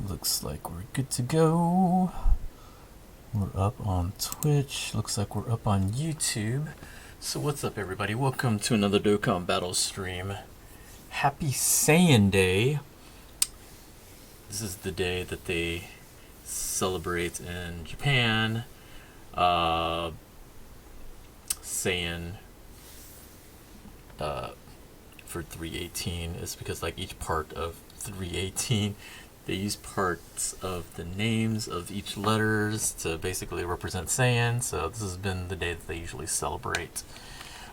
Looks like we're good to go. We're up on Twitch. Looks like we're up on YouTube. So what's up, everybody? Welcome to another Dokkan Battle stream. Happy Saiyan Day. This is the day that they celebrate in Japan. Saiyan for 318 is because like each part of 318 they use parts of the names of each letters to basically represent Saiyan. So this has been the day that they usually celebrate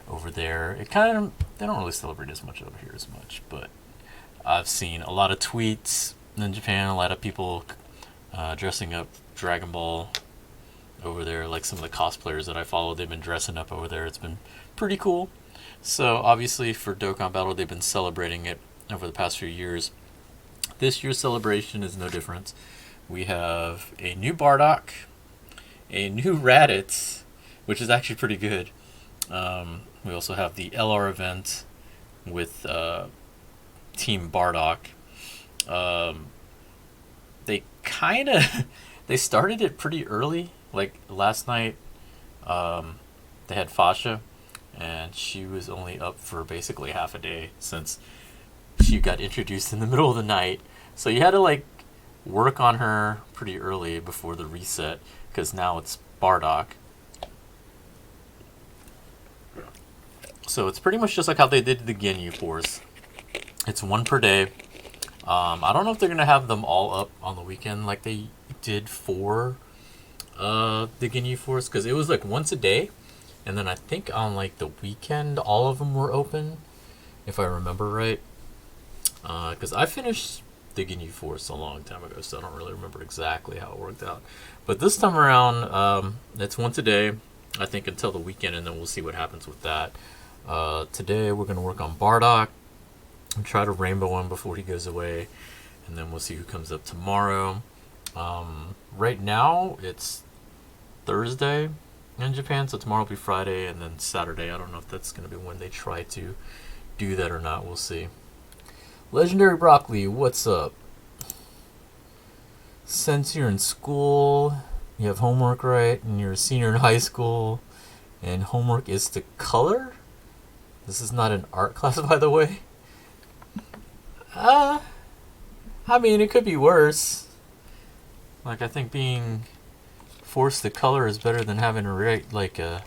over there. They don't really celebrate as much over here as much, but I've seen a lot of tweets in Japan, a lot of people dressing up Dragon Ball over there. Like some of the cosplayers that I follow, they've been dressing up over there. It's been pretty cool. So obviously for Dokkan Battle, they've been celebrating it over the past few years. This year's celebration is no different. We have a new Bardock, a new Raditz, which is actually pretty good. We also have the LR event with Team Bardock. They started it pretty early. Like last night, they had Fasha, and she was only up for basically half a day since she got introduced in the middle of the night. So you had to like work on her pretty early before the reset, because now it's Bardock. So it's pretty much just like how they did the Ginyu Force. It's one per day. I don't know if they're gonna have them all up on the weekend like they did for the Ginyu Force, because it was like once a day, and then I think on like the weekend all of them were open, if I remember right. Because I finished the Ginyu Force a long time ago, so I don't really remember exactly how it worked out. But this time around, it's once a day, I think, until the weekend, and then we'll see what happens with that. Today we're going to work on Bardock and try to rainbow him before he goes away, and then we'll see who comes up tomorrow. Right now it's Thursday in Japan, so tomorrow will be Friday, and then Saturday. I don't know if that's going to be when they try to do that or not. We'll see. Legendary Broccoli, what's up? Since you're in school, you have homework, right? And you're a senior in high school, and homework is to color? This is not an art class, by the way. I mean, it could be worse. Like, I think being forced to color is better than having to write like a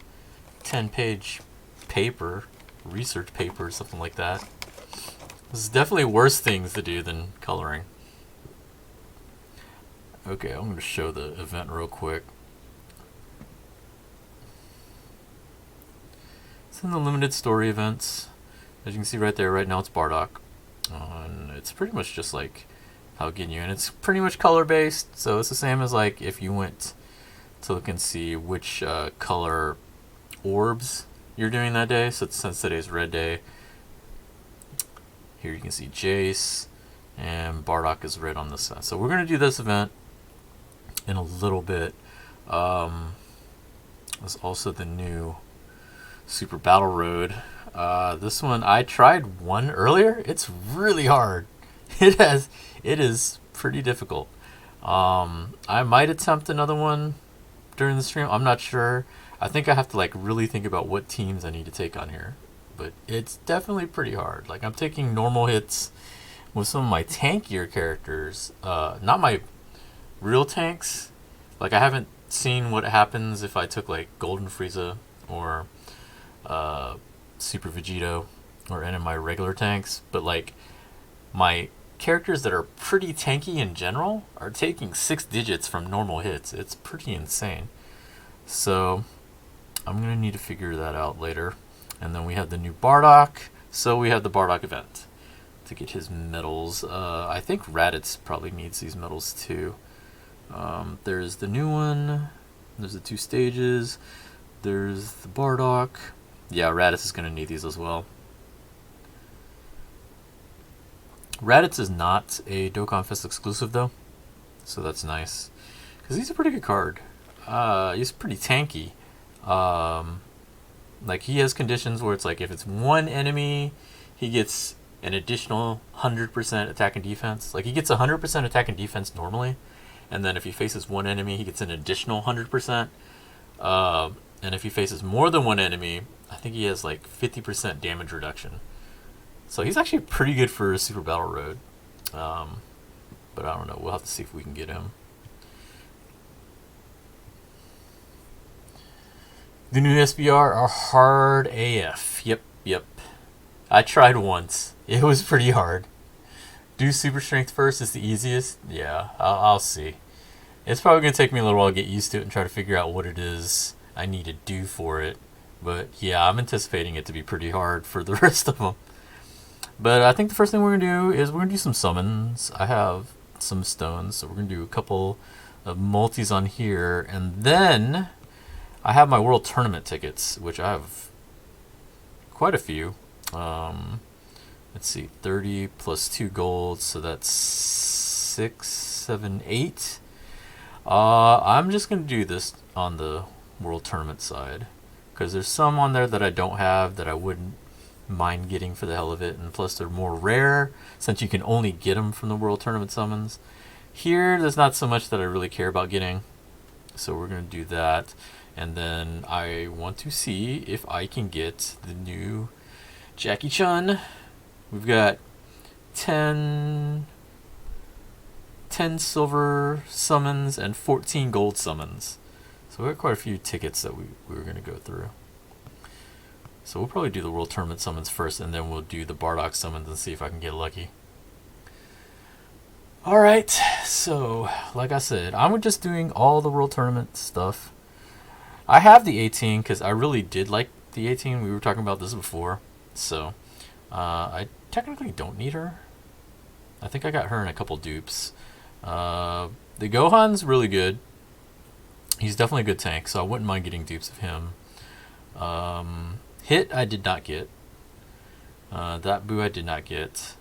10-page paper, research paper or something like that. There's definitely worse things to do than coloring. Okay, I'm going to show the event real quick. It's in the limited story events. As you can see right there, right now it's Bardock. And it's pretty much just like how Ginyu, and it's pretty much color based. So it's the same as like if you went to look and see which color orbs you're doing that day. So since today's red day, here you can see Jace, and Bardock is red on this side. So we're going to do this event in a little bit. There's also the new Super Battle Road. This one, I tried one earlier. It's really hard. It is pretty difficult. I might attempt another one during the stream. I'm not sure. I think I have to like really think about what teams I need to take on here. But it's definitely pretty hard. Like, I'm taking normal hits with some of my tankier characters. Not my real tanks. Like, I haven't seen what happens if I took, like, Golden Frieza or Super Vegito or any of my regular tanks. But, like, my characters that are pretty tanky in general are taking 6 digits from normal hits. It's pretty insane. So, I'm going to need to figure that out later. And then we have the new Bardock. So we have the Bardock event to get his medals. I think Raditz probably needs these medals too. There's the new one. There's the 2 stages. There's the Bardock. Yeah, Raditz is going to need these as well. Raditz is not a Dokkan Fest exclusive though. So that's nice. Because he's a pretty good card. He's pretty tanky. Like, he has conditions where it's like if it's one enemy, he gets an additional 100% attack and defense. Like, he gets 100% attack and defense normally, and then if he faces one enemy, he gets an additional 100%. And if he faces more than one enemy, I think he has like 50% damage reduction. So he's actually pretty good for a Super Battle Road. But I don't know. We'll have to see if we can get him. The new SBR are hard AF. Yep. I tried once. It was pretty hard. Do super strength first is the easiest. Yeah, I'll see. It's probably going to take me a little while to get used to it and try to figure out what it is I need to do for it. But yeah, I'm anticipating it to be pretty hard for the rest of them. But I think the first thing we're going to do is we're going to do some summons. I have some stones, so we're going to do a couple of multis on here. And then I have my World Tournament tickets, which I have quite a few. Let's see, 30 plus 2 gold, so that's 6, 7, 8. I'm just going to do this on the World Tournament side, because there's some on there that I don't have that I wouldn't mind getting for the hell of it, and plus they're more rare since you can only get them from the World Tournament summons. Here, there's not so much that I really care about getting, so we're going to do that. And then I want to see if I can get the new Jackie Chun. We've got 10 silver summons and 14 gold summons. So we got quite a few tickets that we were going to go through. So we'll probably do the World Tournament summons first, and then we'll do the Bardock summons and see if I can get lucky. Alright, so like I said, I'm just doing all the World Tournament stuff. I have the 18 because I really did like the 18. We were talking about this before. So I technically don't need her. I think I got her in a couple dupes. The Gohan's really good. He's definitely a good tank, so I wouldn't mind getting dupes of him. Hit I did not get. That Boo I did not get.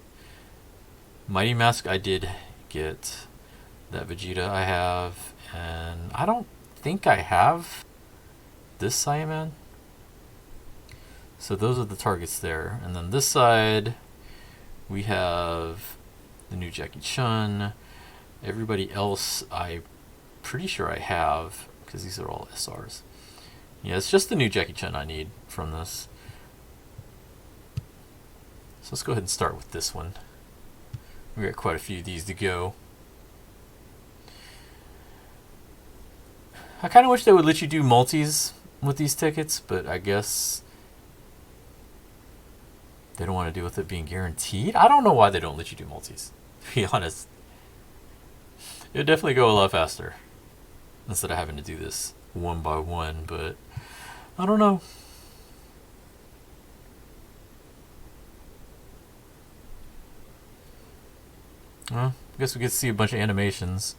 Mighty Mask I did get. That Vegeta I have. And I don't think I have this Saiyan. So those are the targets there. And then this side, we have the new Jackie Chun. Everybody else, I'm pretty sure I have, because these are all SRs. Yeah, it's just the new Jackie Chun I need from this. So let's go ahead and start with this one. We got quite a few of these to go. I kind of wish they would let you do multis with these tickets, but I guess they don't want to deal with it being guaranteed. I don't know why they don't let you do multis, to be honest. It would definitely go a lot faster instead of having to do this one by one, but I don't know. Well, I guess we get to see a bunch of animations.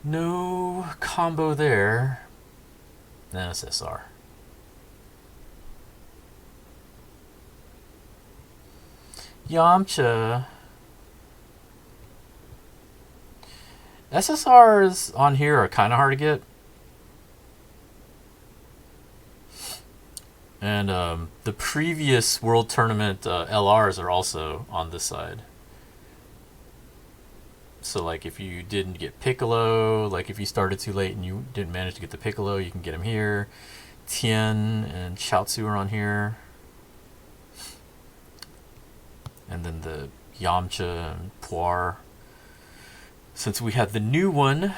No combo there. Then it's SR. Yamcha. SSRs on here are kind of hard to get. And the previous World Tournament LRs are also on this side. So like if you didn't get Piccolo, like if you started too late and you didn't manage to get the Piccolo, you can get him here. Tien and Chaozu are on here. And then the Yamcha and Puar. Since we have the new one,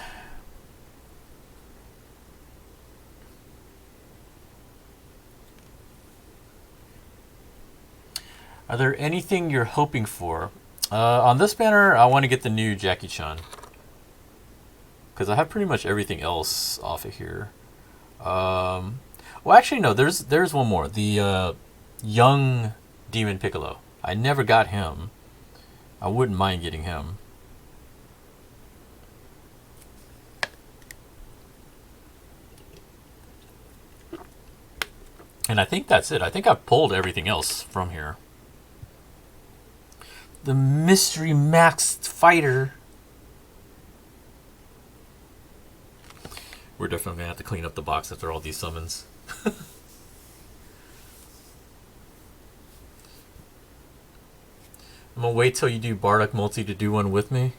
are there anything you're hoping for? On this banner, I want to get the new Jackie Chun, because I have pretty much everything else off of here. Well, actually, no. There's one more. The young Demon Piccolo. I never got him. I wouldn't mind getting him. And I think that's it. I think I've pulled everything else from here. The Mystery Maxed Fighter. We're definitely going to have to clean up the box after all these summons. I'm gonna wait till you do Bardock multi to do one with me.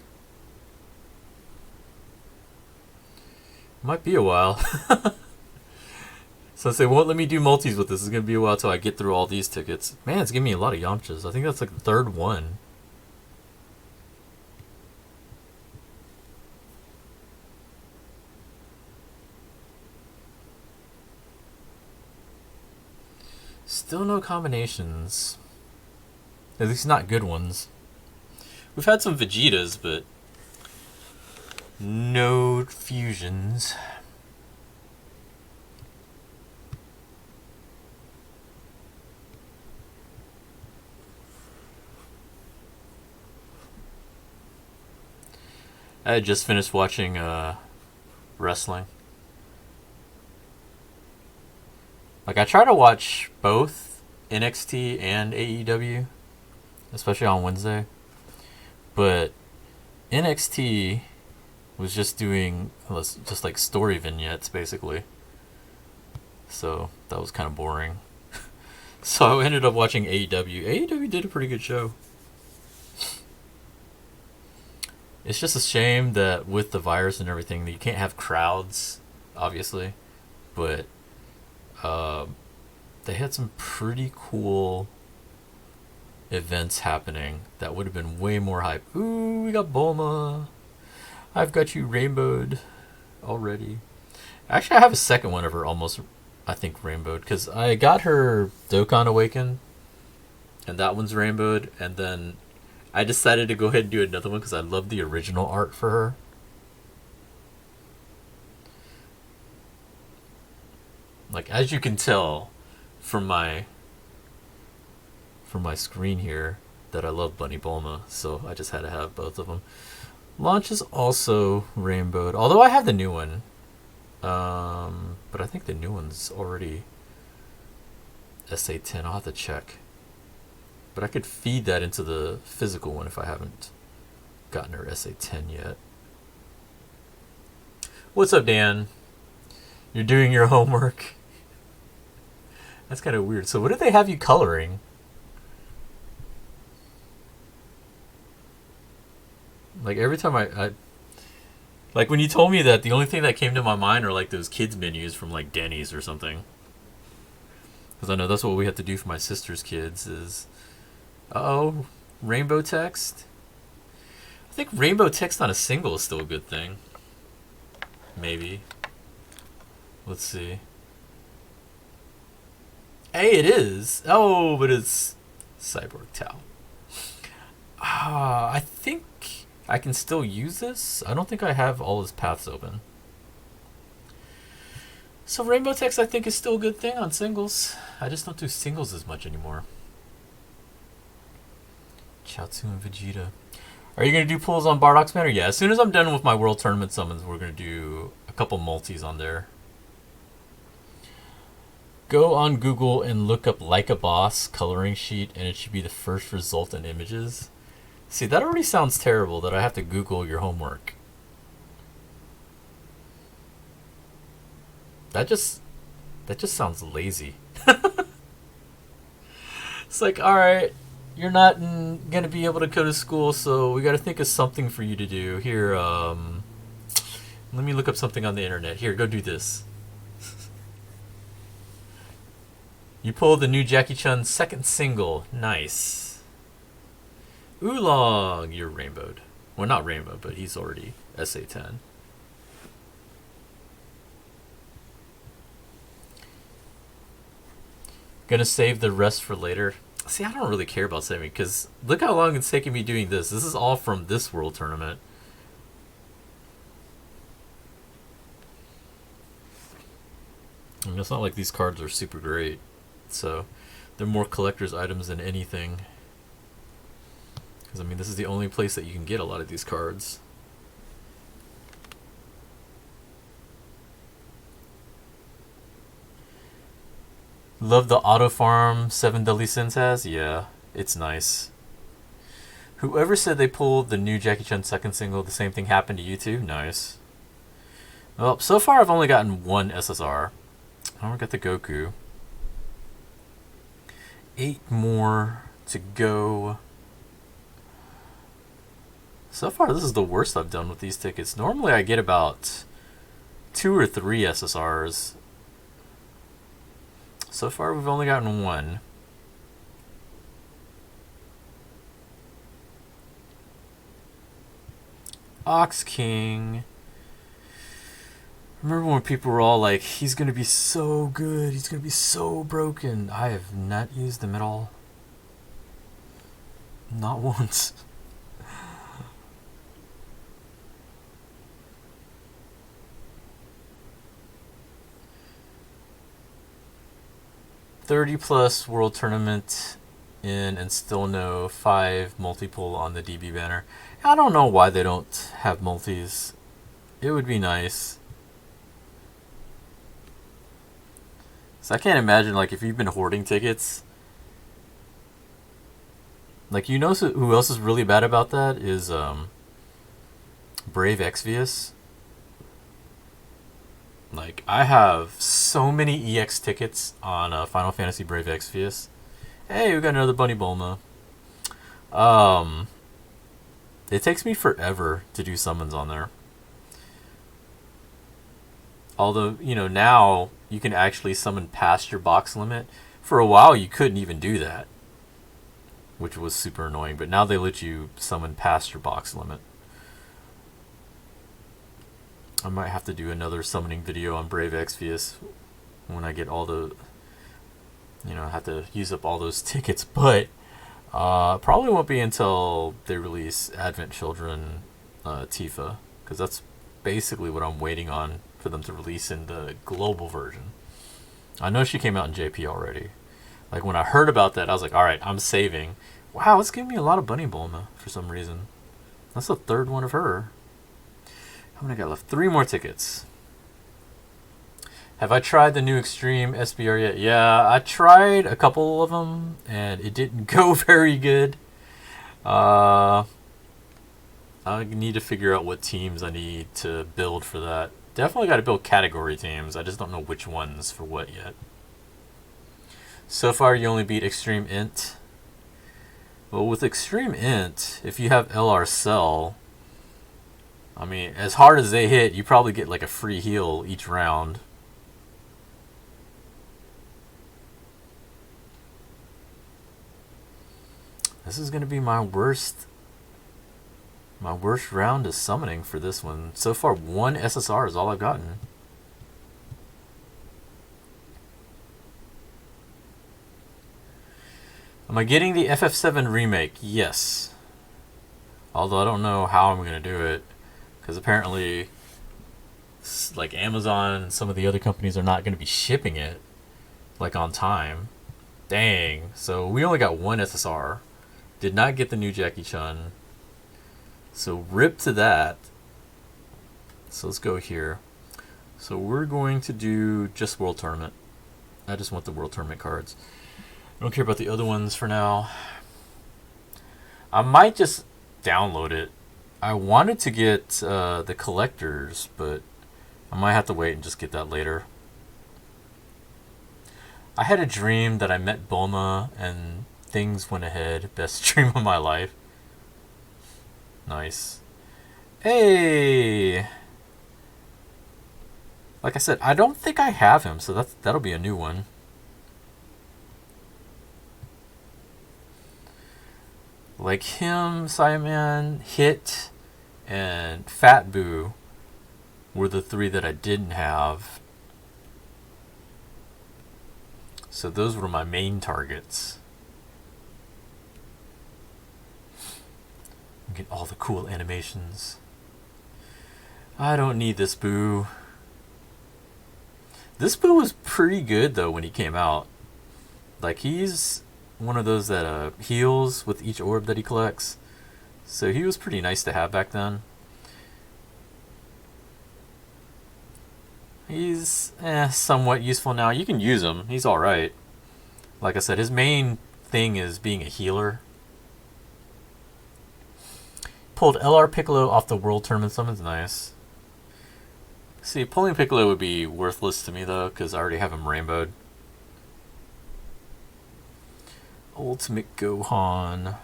Might be a while. Since they won't let me do multis with this, it's gonna be a while till I get through all these tickets. Man, it's giving me a lot of Yamchas. I think that's like the third one. Still no combinations. At least not good ones. We've had some Vegetas, but no fusions. I had just finished watching wrestling. Like, I try to watch both NXT and AEW, especially on Wednesday. But NXT was just doing just like story vignettes, basically. So that was kind of boring. So I ended up watching AEW. AEW did a pretty good show. It's just a shame that with the virus and everything, that you can't have crowds, obviously. But they had some pretty cool events happening that would have been way more hype. Ooh, we got Bulma. I've got you rainbowed already. Actually, I have a second one of her almost, I think, rainbowed. Because I got her Dokkan Awakened. And that one's rainbowed. And then I decided to go ahead and do another one because I love the original art for her. Like, as you can tell from my screen here, that I love Bunny Bulma, so I just had to have both of them. Launch is also rainbowed, although I have the new one. But I think the new one's already SA10. I'll have to check. But I could feed that into the physical one if I haven't gotten her SA10 yet. What's up, Dan? You're doing your homework? That's kind of weird. So what did they have you coloring? Like, every time I like, when you told me that, the only thing that came to my mind are like those kids menus from like Denny's or something. Because I know that's what we have to do for my sister's kids is, uh-oh, rainbow text. I think rainbow text on a single is still a good thing. Maybe. Let's see. Hey, it is. Oh, but it's Cyborg Tau. I think I can still use this. I don't think I have all his paths open. So rainbow text, I think, is still a good thing on singles. I just don't do singles as much anymore. Chaozu and Vegeta. Are you going to do pulls on Bardock's Manor? Yeah, as soon as I'm done with my World Tournament summons, we're going to do a couple multis on there. Go on Google and look up Like a Boss coloring sheet, and it should be the first result in images. See, that already sounds terrible that I have to Google your homework. That just sounds lazy. It's like, alright, you're not going to be able to go to school, so we got to think of something for you to do. Here, let me look up something on the internet. Here, go do this. You pulled the new Jackie Chun second single. Nice. Oolong, you're rainbowed. Well, not rainbow, but he's already SA10. Gonna save the rest for later. See, I don't really care about saving, because look how long it's taking me doing this. This is all from this World Tournament. I mean, it's not like these cards are super great. So they're more collector's items than anything. Because, I mean, this is the only place that you can get a lot of these cards. Love the Auto Farm 7 Deadly Sins has? Yeah, it's nice. Whoever said they pulled the new Jackie Chun second single, the same thing happened to you too? Nice. Well, so far I've only gotten one SSR. I don't get the Goku. 8 more to go. So far, this is the worst I've done with these tickets. Normally, I get about 2 or 3 SSRs. So far, we've only gotten 1. Ox King. Remember when people were all like, he's going to be so good, he's going to be so broken. I have not used them at all. Not once. +30 world tournament in and still no 5 multi-pull on the DB banner. I don't know why they don't have multis. It would be nice. So I can't imagine, like, if you've been hoarding tickets, like, you know who else is really bad about that is Brave Exvius. Like, I have so many EX tickets on Final Fantasy Brave Exvius. Hey, we got another Bunny Bulma. It takes me forever to do summons on there. Although, you know, now you can actually summon past your box limit. For a while, you couldn't even do that, which was super annoying. But now they let you summon past your box limit. I might have to do another summoning video on Brave Exvius when I get all the, you know, I have to use up all those tickets. But probably won't be until they release Advent Children Tifa, because that's basically what I'm waiting on for them to release in the global version. I know she came out in JP already. Like, when I heard about that, I was like, alright, I'm saving. Wow, it's giving me a lot of Bunny Bulma for some reason. That's the 3rd one of her. How many I got left? 3 more tickets. Have I tried the new Extreme SBR yet? Yeah, I tried a couple of them, and it didn't go very good. I need to figure out what teams I need to build for that. Definitely got to build category teams. I just don't know which ones for what yet. So far, you only beat Extreme Int. Well, with Extreme Int, if you have LR Cell, I mean, as hard as they hit, you probably get like a free heal each round. This is going to be my worst round of summoning for this one. So far, 1 SSR is all I've gotten. Am I getting the FF7 remake? Yes. Although I don't know how I'm going to do it, because apparently, like, Amazon and some of the other companies are not going to be shipping it, like, on time. Dang. So we only got 1 SSR. Did not get the new Jackie Chun. So rip to that. So let's go here. So we're going to do just World Tournament. I just want the World Tournament cards. I don't care about the other ones for now. I might just download it. I wanted to get the collectors, but I might have to wait and just get that later. I had a dream that I met Bulma and things went ahead. Best dream of my life. Nice. Hey! Like I said, I don't think I have him, so that'll be a new one. Like him, Saiyan, Hit, and Fat Boo were the 3 that I didn't have. So those were my main targets. Get all the cool animations. I don't need this Boo. This Boo was pretty good though when he came out. Like, he's one of those that heals with each orb that he collects. So he was pretty nice to have back then. He's somewhat useful now. You can use him. He's alright. Like I said, his main thing is being a healer. Pulled LR Piccolo off the World Tournament summons. Nice. See, pulling Piccolo would be worthless to me though, because I already have him rainbowed. Ultimate Gohan.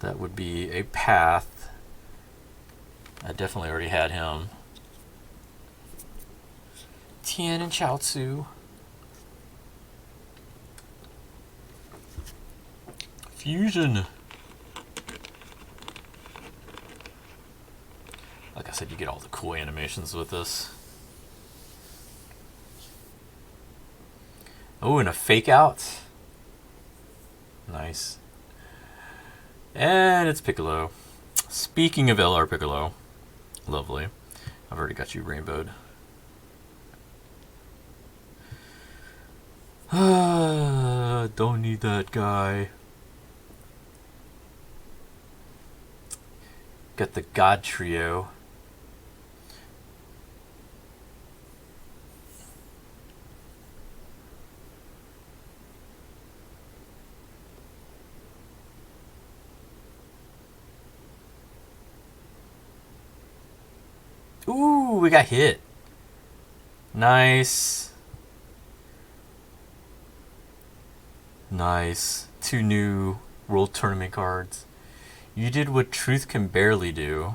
That would be a path. I definitely already had him. Tien and Chaozu. Fusion. Like I said, you get all the cool animations with this. Oh, and a fake out. Nice. And it's Piccolo. Speaking of LR Piccolo, lovely. I've already got you rainbowed. Don't need that guy. Got the God Trio. Ooh, we got hit. Nice. Nice. 2 new World Tournament cards. You did what Truth can barely do.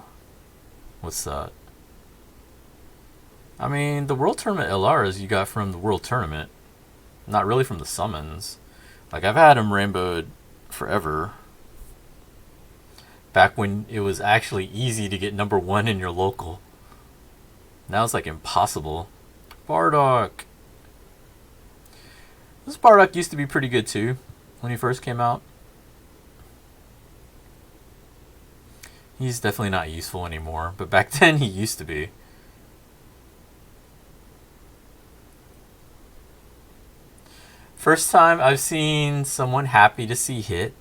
What's that? I mean, the World Tournament LRs you got from the World Tournament. Not really from the summons. Like, I've had them rainbowed forever. Back when it was actually easy to get number 1 in your local. Now it's like impossible. Bardock. This Bardock used to be pretty good too when he first came out. He's definitely not useful anymore, but back then he used to be. First time I've seen someone happy to see hit.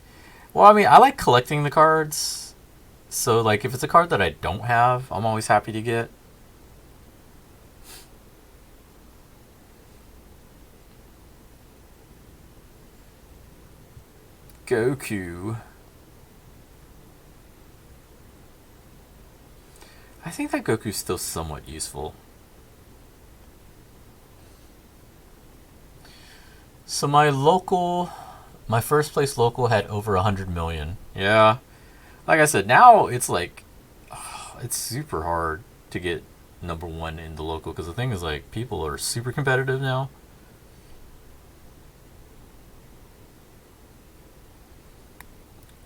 Well, I mean, I like collecting the cards. So, like, if it's a card that I don't have, I'm always happy to get. Goku. I think that Goku's still somewhat useful. So my first place local had over 100 million. Yeah. Like I said, now it's like, it's super hard to get number 1 in the local because the thing is, like, people are super competitive now.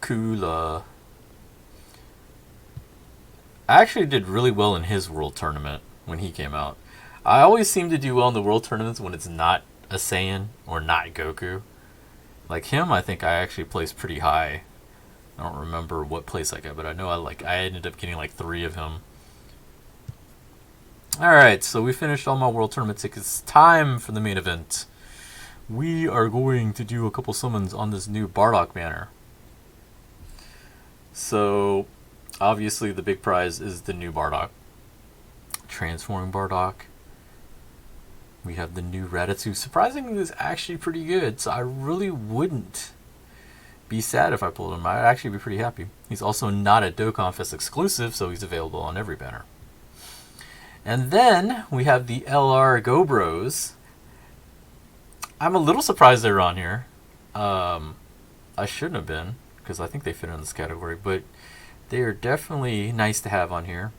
Kula. I actually did really well in his World Tournament when he came out. I always seem to do well in the World Tournaments when it's not a Saiyan or not Goku. Like him, I think I actually placed pretty high. I don't remember what place I got, but I know I ended up getting like 3 of him. Alright, so we finished all my World Tournament tickets. Time for the main event. We are going to do a couple summons on this new Bardock banner. So, obviously the big prize is the new Bardock. Transforming Bardock. We have the new Raditz, who surprisingly is actually pretty good, so I really wouldn't be sad if I pulled him. I'd actually be pretty happy. He's also not a Dokkan Fest exclusive, so he's available on every banner. And then we have the LR Go Bros. I'm a little surprised they're on here. I shouldn't have been, because I think they fit in this category, but they are definitely nice to have on here.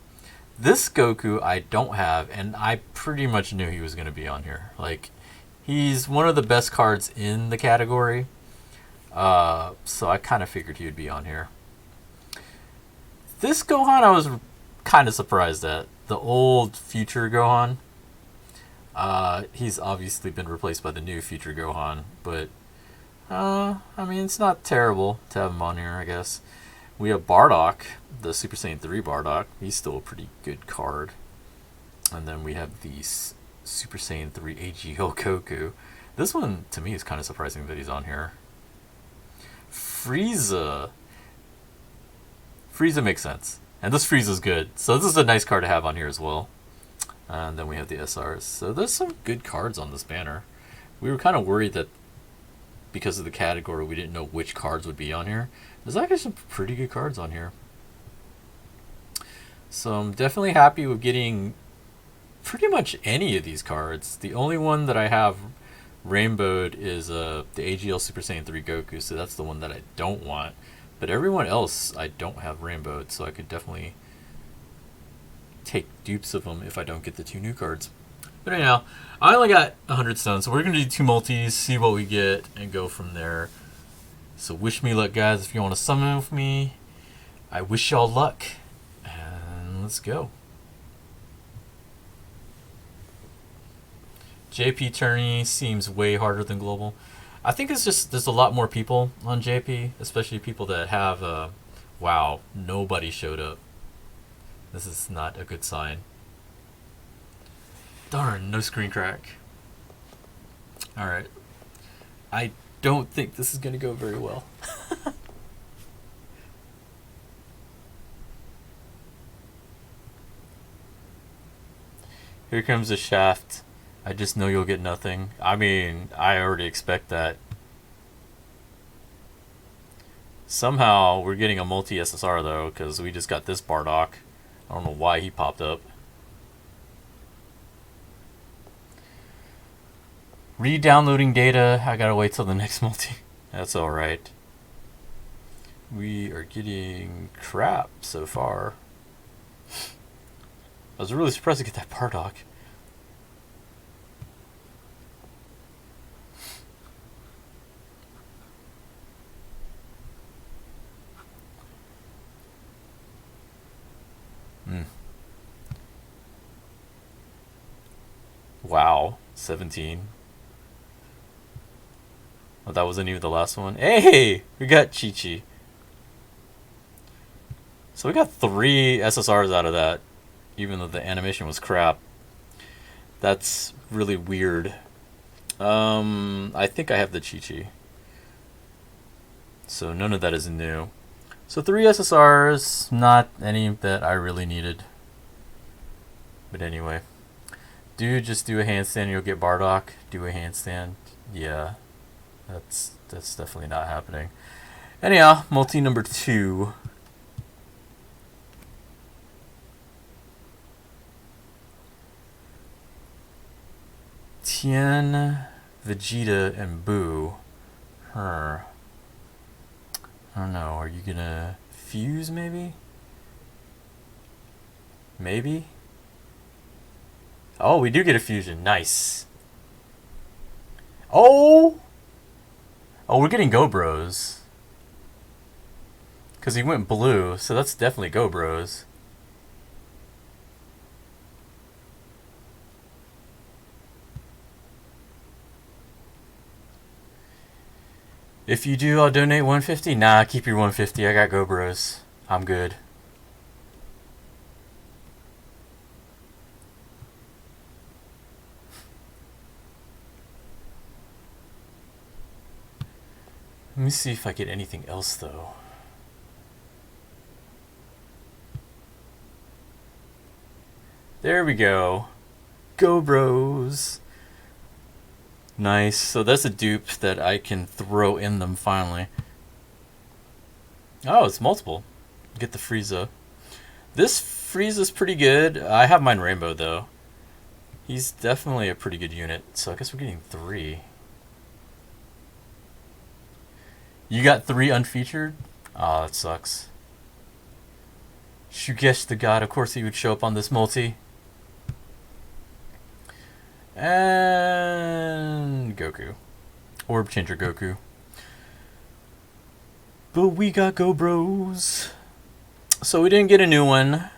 This Goku I don't have, and I pretty much knew he was going to be on here. Like, he's one of the best cards in the category, so I kind of figured he would be on here. This Gohan I was kind of surprised at. The old Future Gohan. He's obviously been replaced by the new Future Gohan, but I mean, it's not terrible to have him on here, I guess. We have Bardock, the Super Saiyan 3 Bardock. He's still a pretty good card. And then we have the Super Saiyan 3 AGO Goku. This one, to me, is kind of surprising that he's on here. Frieza. Frieza makes sense. And this Frieza's good. So this is a nice card to have on here as well. And then we have the SRs. So there's some good cards on this banner. We were kind of worried that because of the category, we didn't know which cards would be on here. There's actually some pretty good cards on here. So I'm definitely happy with getting pretty much any of these cards. The only one that I have rainbowed is the AGL Super Saiyan 3 Goku, so that's the one that I don't want. But everyone else, I don't have rainbowed, so I could definitely take dupes of them if I don't get the 2 new cards. But anyhow, I only got 100 stones, so we're going to do 2 multis, see what we get, and go from there. So wish me luck, guys. If you want to summon with me, I wish y'all luck. And let's go. JP tourney seems way harder than global. I think it's just there's a lot more people on JP, especially people that have wow, nobody showed up. This is not a good sign. Darn, no screen crack. Alright. I don't think this is going to go very well. Here comes the shaft. I just know you'll get nothing. I mean, I already expect that. Somehow, we're getting a multi-SSR though, because we just got this Bardock. I don't know why he popped up. Re-downloading data. I gotta wait till the next multi. That's alright. We are getting crap so far. I was really surprised to get that Bardock. Wow, 17. Oh, that wasn't even the last one. Hey, we got Chi-Chi. So we got 3 SSRs out of that, even though the animation was crap. That's really weird. I think I have the Chi-Chi. So none of that is new. So 3 SSRs, not any that I really needed. But anyway. Just do a handstand, you'll get Bardock. Do a handstand. Yeah. That's definitely not happening. Anyhow, multi number 2. Tien, Vegeta, and Boo. I don't know. Are you gonna fuse maybe? Maybe? Oh, we do get a fusion. Nice. Oh! Oh, we're getting Go Bros. Because he went blue, so that's definitely Go Bros. If you do, I'll donate 150. Nah, keep your 150. I got Go Bros. I'm good. Let me see if I get anything else, though. There we go. Go Bros. Nice. So that's a dupe that I can throw in them finally. Oh, it's multiple. Get the Frieza. This Frieza's pretty good. I have mine rainbow, though. He's definitely a pretty good unit. So I guess we're getting 3. You got 3 unfeatured? Oh, that sucks. Shugesh the God, of course he would show up on this multi. And Goku. Orb Changer Goku. But we got Go Bros. So we didn't get a new one.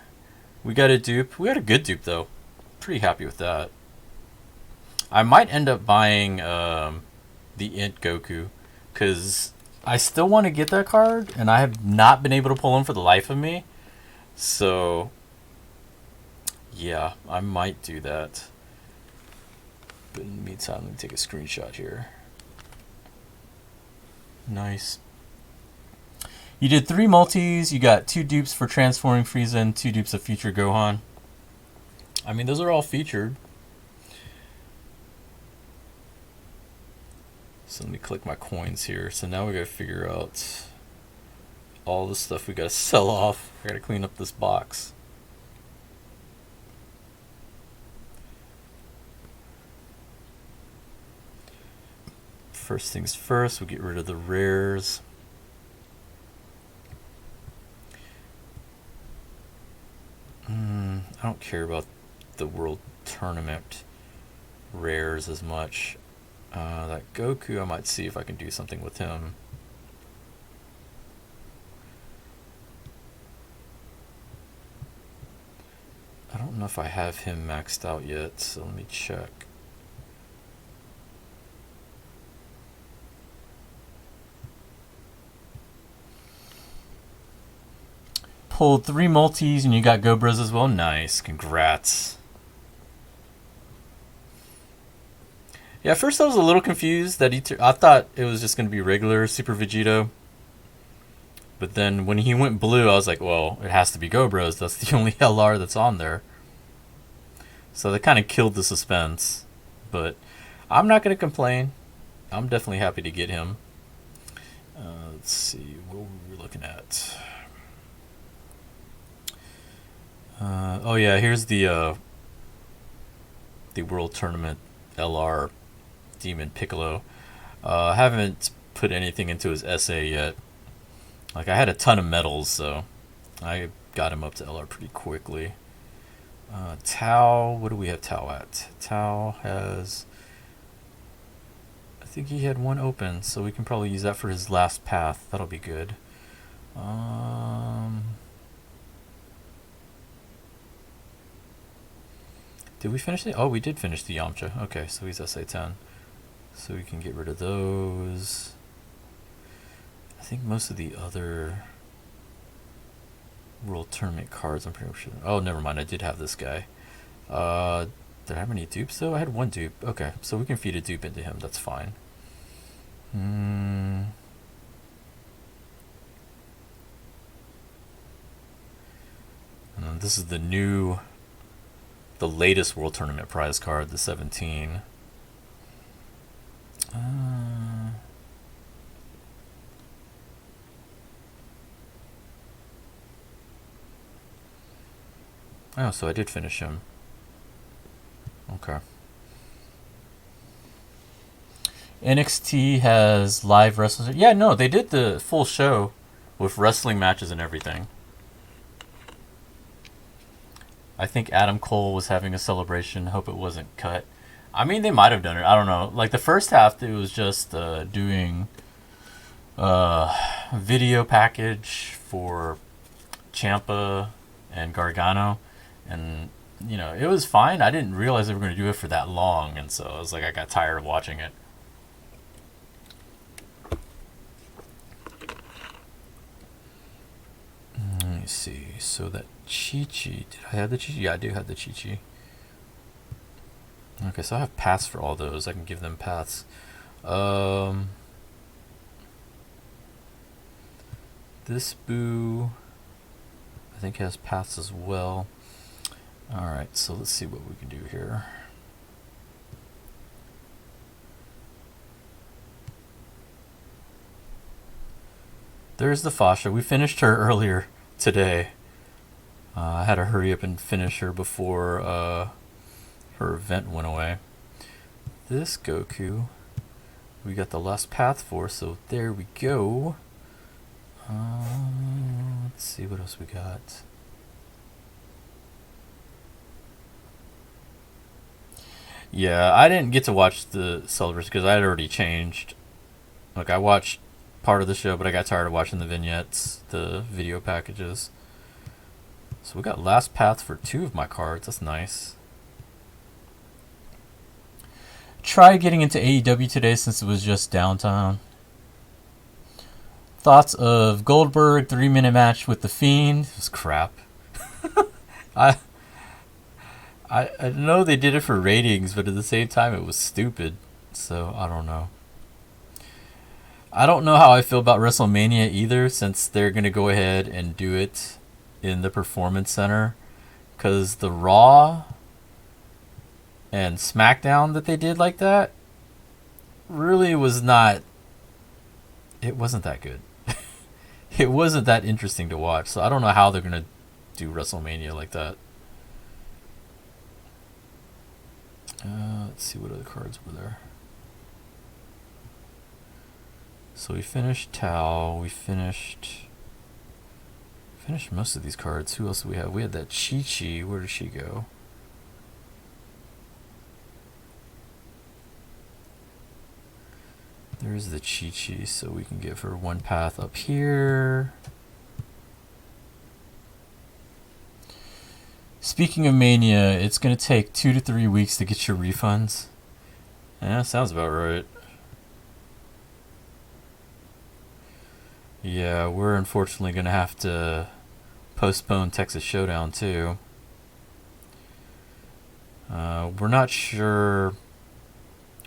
We got a dupe. We got a good dupe, though. Pretty happy with that. I might end up buying the Int Goku, because I still want to get that card, and I have not been able to pull him for the life of me. So, yeah, I might do that. But in the meantime, let me take a screenshot here. Nice. You did 3 multis. You got 2 dupes for transforming Frieza and 2 dupes of Future Gohan. I mean, those are all featured. So let me click my coins here. So now we gotta figure out all the stuff we gotta sell off. I gotta clean up this box. First things first, we'll get rid of the rares. I don't care about the World Tournament rares as much. That Goku, I might see if I can do something with him. I don't know if I have him maxed out yet, so let me check. Pulled 3 multis and you got Gobras as well. Nice, congrats. Yeah, at first I was a little confused that I thought it was just going to be regular Super Vegito. But then when he went blue, I was like, well, it has to be Gobras. That's the only LR that's on there. So they kind of killed the suspense. But I'm not going to complain. I'm definitely happy to get him. Let's see, what were we looking at? Oh yeah, here's the World Tournament LR Demon Piccolo. I haven't put anything into his essay yet. Like, I had a ton of medals, so I got him up to LR pretty quickly. Tao, what do we have Tao at? Tao has, I think he had 1 open, so we can probably use that for his last path. That'll be good. Did we finish the? Oh, we did finish the Yamcha. Okay, so he's SA10. So we can get rid of those. I think most of the other World Tournament cards, I'm pretty sure. Oh, never mind. I did have this guy. Did I have any dupes, though? I had 1 dupe. Okay, so we can feed a dupe into him. That's fine. And this is the latest World Tournament prize card, the 17. Oh, so I did finish him. Okay. NXT has live wrestling. Yeah, no, they did the full show with wrestling matches and everything. I think Adam Cole was having a celebration. Hope it wasn't cut. I mean, they might have done it. I don't know. Like, the first half, it was just doing video package for Ciampa and Gargano. And, you know, it was fine. I didn't realize they were going to do it for that long. And so I was like, I got tired of watching it. Let me see. So that Chi-Chi. Did I have the Chi-Chi? Yeah, I do have the Chi-Chi. Okay, so I have paths for all those. I can give them paths. This Boo, I think, has paths as well. Alright, so let's see what we can do here. There's the Fasha. We finished her earlier today. I had to hurry up and finish her before her event went away. This Goku, we got the last path for, so there we go. Let's see what else we got. Yeah, I didn't get to watch the celebration because I had already changed. Like, I watched part of the show, but I got tired of watching the vignettes, the video packages. So we got last path for 2 of my cards. That's nice. Try getting into AEW today since it was just downtown. Thoughts of Goldberg 3-minute match with the Fiend? It was crap. I know they did it for ratings, but at the same time it was stupid. So I don't know. I don't know how I feel about WrestleMania either, since they're gonna go ahead and do it in the Performance Center, because the Raw and SmackDown that they did like that really was not. It wasn't that good. It wasn't that interesting to watch. So I don't know how they're gonna do WrestleMania like that. Let's see what other cards were there. So we finished Tao. We finished Finished most of these cards. Who else do we have? We had that Chi-Chi. Where did she go? There's the Chi-Chi, so we can give her one path up here. Speaking of Mania, it's going to take 2 to 3 weeks to get your refunds. Yeah, sounds about right. Yeah, we're unfortunately going to have to postpone Texas Showdown too. We're not sure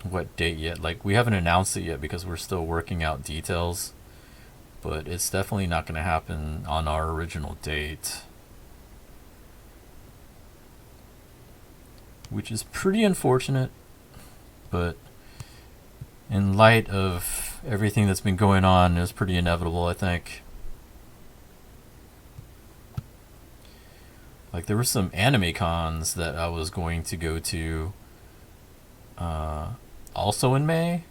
what date yet. Like, we haven't announced it yet because we're still working out details. But it's definitely not going to happen on our original date. Which is pretty unfortunate, but in light of everything that's been going on, it was pretty inevitable, I think. Like, there were some anime cons that I was going to go to also in May,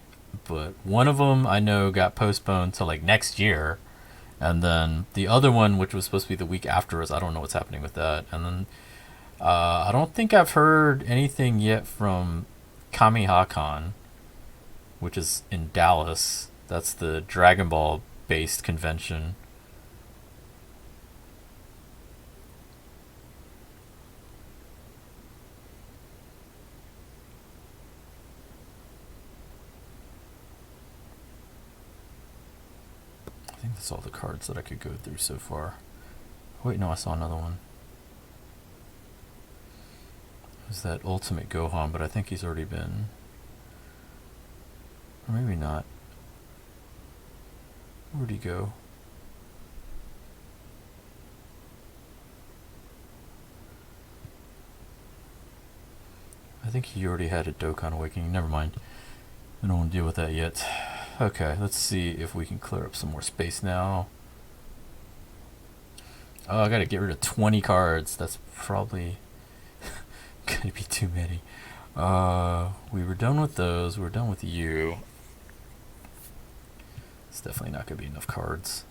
but one of them I know got postponed to like next year, and then the other one, which was supposed to be the week after us, I don't know what's happening with that. And then I don't think I've heard anything yet from Kamiha-Con, which is in Dallas. That's the Dragon Ball based convention. I think that's all the cards that I could go through so far. Wait, no, I saw another one. Is that Ultimate Gohan, but I think he's already been, or maybe not. Where'd he go? I think he already had a Dokkan Awakening. Never mind. I don't want to deal with that yet. Okay, let's see if we can clear up some more space now. Oh, I gotta get rid of 20 cards. That's probably gonna be too many. We were done with those. We're done with you. It's definitely not gonna be enough cards.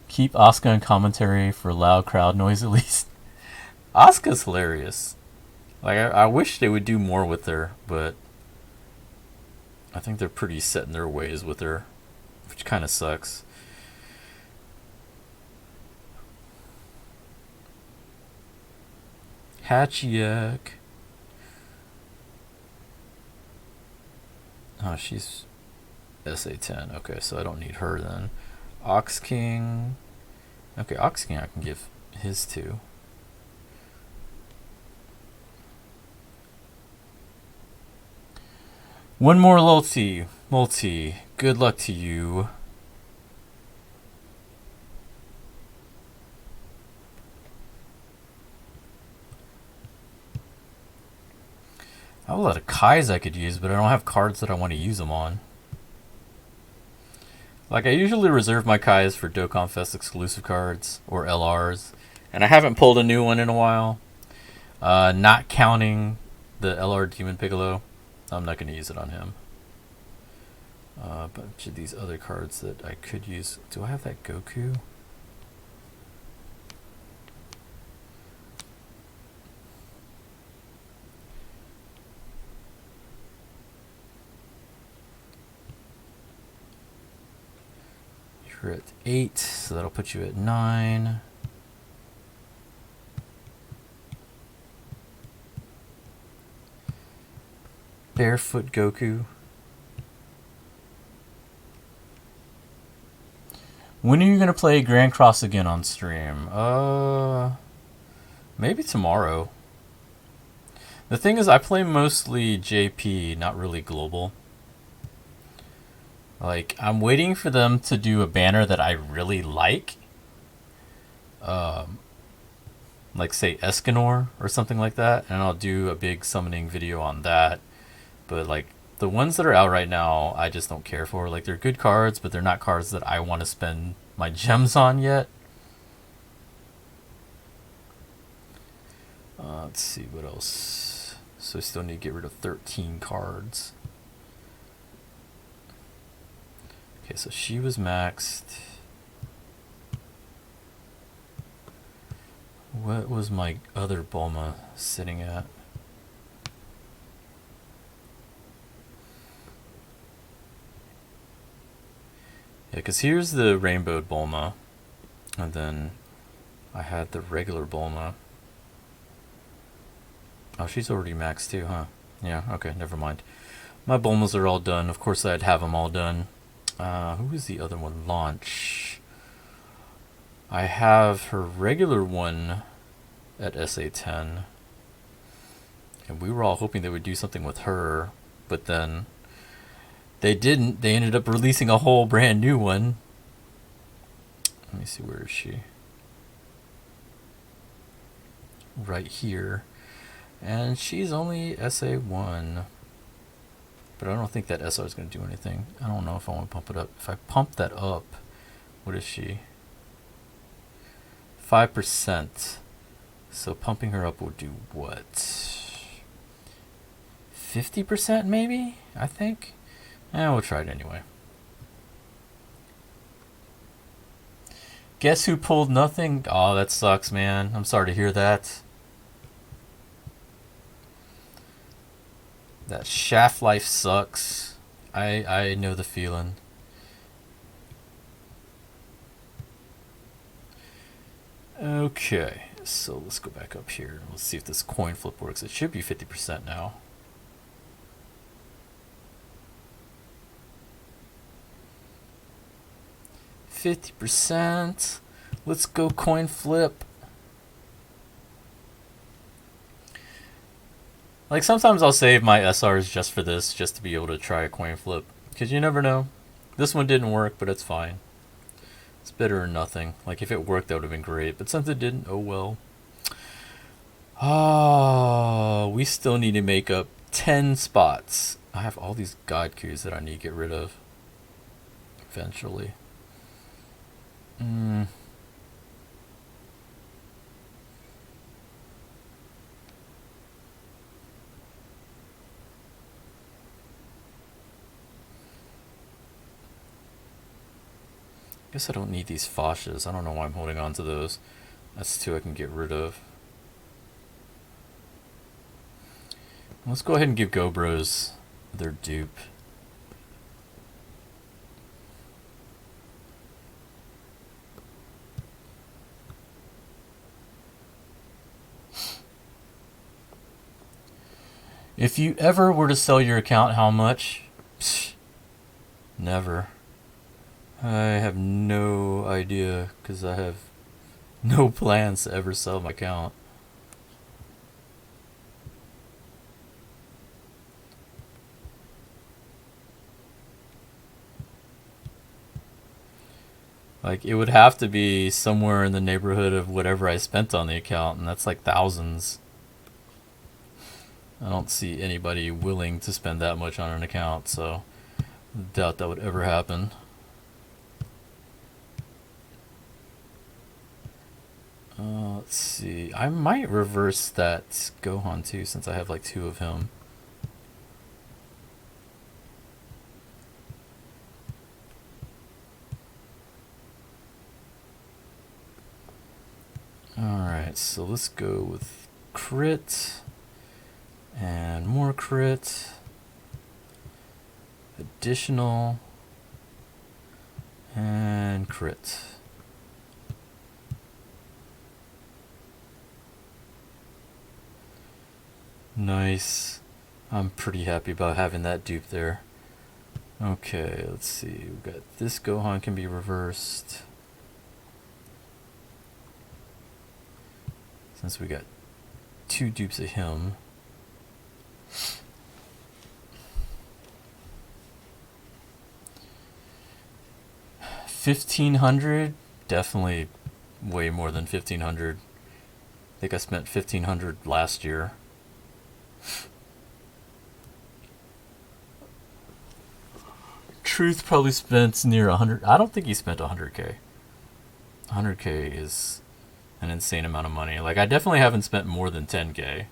Keep Asuka in commentary for loud crowd noise at least. Asuka's hilarious. Like, I wish they would do more with her, but I think they're pretty set in their ways with her, which kind of sucks. Hachiyak. Oh, she's SA10. Okay, so I don't need her then. Ox King. Okay, Ox King I can give his to. One more Multi. Good luck to you. I have a lot of Kais I could use, but I don't have cards that I want to use them on. Like, I usually reserve my Kais for Dokkan Fest exclusive cards, or LRs, and I haven't pulled a new one in a while. Not counting the LR Demon Piccolo. I'm not going to use it on him. A bunch of these other cards that I could use. Do I have that Goku? You're at 8, so that'll put you at 9. Barefoot Goku. When are you gonna play Grand Cross again on stream? Maybe tomorrow. The thing is, I play mostly JP, not really global. Like, I'm waiting for them to do a banner that I really like. Like, say, Escanor or something like that, and I'll do a big summoning video on that. But, like, the ones that are out right now, I just don't care for. Like, they're good cards, but they're not cards that I want to spend my gems on yet. Let's see what else. So I still need to get rid of 13 cards. Okay, so she was maxed. What was my other Bulma sitting at? Yeah, because here's the rainbowed Bulma. And then I had the regular Bulma. Oh, she's already maxed too, huh? Yeah, okay, never mind. My Bulmas are all done. Of course, I'd have them all done. Who was the other one? Launch. I have her regular one at SA10. And we were all hoping they would do something with her. But then they didn't. They ended up releasing a whole brand new one. Let me see, where is she? Right here. And she's only SA1. But I don't think that SR is going to do anything. I don't know if I want to pump it up. If I pump that up, what is she? 5%. So pumping her up will do what? 50% maybe? I think? We'll try it anyway. Guess who pulled nothing? Oh, that sucks, man. I'm sorry to hear that. That shaft life sucks. I know the feeling. Okay, so let's go back up here. Let's see if this coin flip works. It should be 50% now. %. Let's go coin flip. Like, sometimes I'll save my SRs just for this, just to be able to try a coin flip. Because you never know. This one didn't work, but it's fine. It's better than nothing. Like, if it worked, that would have been great. But since it didn't, oh well. Oh, we still need to make up 10 spots. I have all these God Qs that I need to get rid of. Eventually. Guess I don't need these Foshas. I don't know why I'm holding on to those. That's two I can get rid of. Let's go ahead and give GoBros their dupe. If you ever were to sell your account, how much? Psh, never. I have no idea, because I have no plans to ever sell my account. Like, it would have to be somewhere in the neighborhood of whatever I spent on the account, and that's like thousands. I don't see anybody willing to spend that much on an account, so I doubt that would ever happen. Let's see. I might reverse that Gohan too, since I have like 2 of him. Alright, so let's go with crit. And more crit. Additional. And crit. Nice. I'm pretty happy about having that dupe there. Okay, let's see. We've got this Gohan can be reversed. Since we got 2 dupes of him. $1,500? Definitely way more than 1,500. I think I spent 1,500 last year. Truth probably spent near 100. I don't think he spent 100K. 100K is an insane amount of money. Like, I definitely haven't spent more than 10K,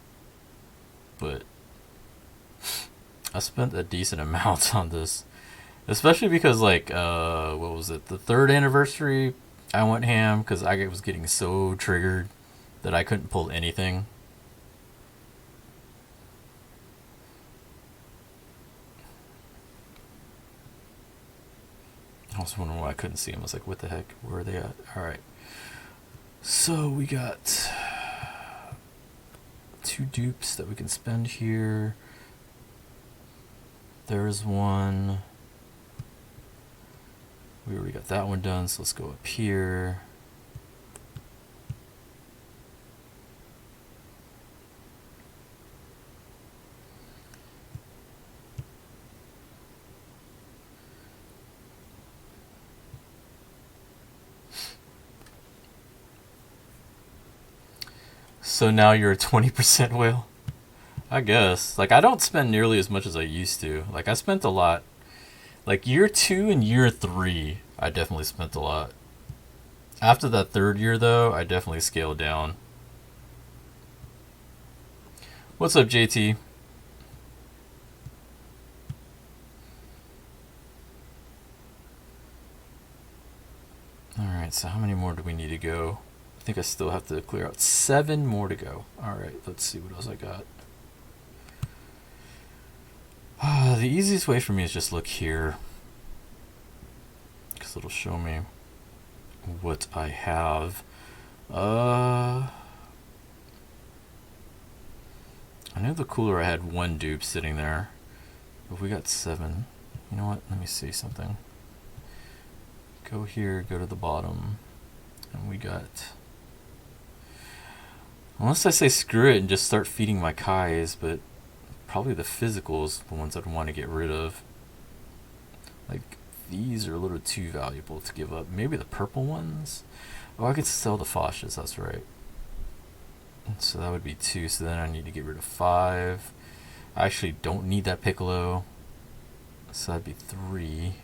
but I spent a decent amount on this. Especially because, like, what was it? The 3rd anniversary, I went ham because I was getting so triggered that I couldn't pull anything. I was wondering why I couldn't see them. I was like, what the heck? Where are they at? Alright. So we got 2 dupes that we can spend here. There's one. We already got that one done, so let's go up here. So now you're a 20% whale? I guess. Like, I don't spend nearly as much as I used to. Like, I spent a lot. Like, year 2 and year 3, I definitely spent a lot. After that 3rd year, though, I definitely scaled down. What's up, JT? Alright, so how many more do we need to go? I think I still have to clear out 7 more to go. Alright, let's see what else I got. The easiest way for me is just look here, because it'll show me what I have. I know the cooler I had 1 dupe sitting there, but we got 7. You know what? Let me see something. Go here, go to the bottom, and we got... Unless I say screw it and just start feeding my Kais, but probably the physicals, the ones I'd want to get rid of. Like, these are a little too valuable to give up. Maybe the purple ones? Oh, I could sell the Foshas, that's right. So that would be 2, so then I need to get rid of 5. I actually don't need that Piccolo, so that'd be 3.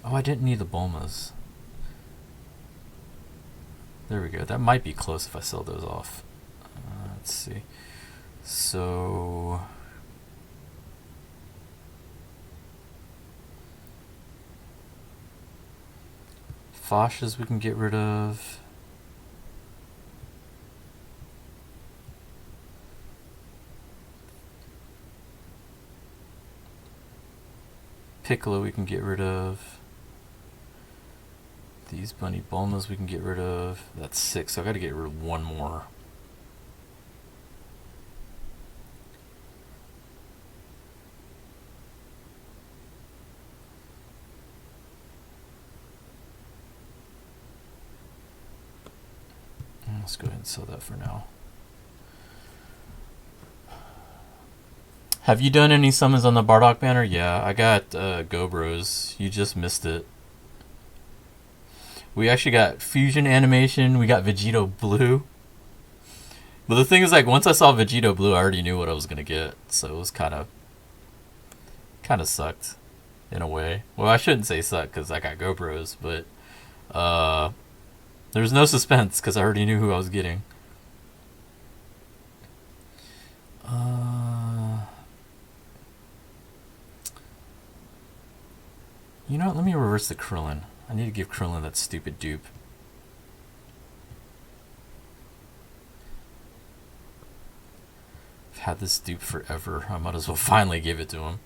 Oh, I didn't need the Bulmas. There we go. That might be close if I sell those off. Let's see. So... Foshas we can get rid of. Piccolo we can get rid of. These Bunny Bulmas we can get rid of. That's 6, so I gotta get rid of 1 more. Let's go ahead and sell that for now. Have you done any summons on the Bardock banner? Yeah, I got Gobros. You just missed it. We actually got Fusion Animation. We got Vegito Blue. But the thing is, like, once I saw Vegito Blue, I already knew what I was gonna get. So it was kind of sucked in a way. Well, I shouldn't say sucked because I got Gobros, but there's no suspense because I already knew who I was getting. You know what? Let me reverse the Krillin. I need to give Krillin that stupid dupe. I've had this dupe forever. I might as well finally give it to him.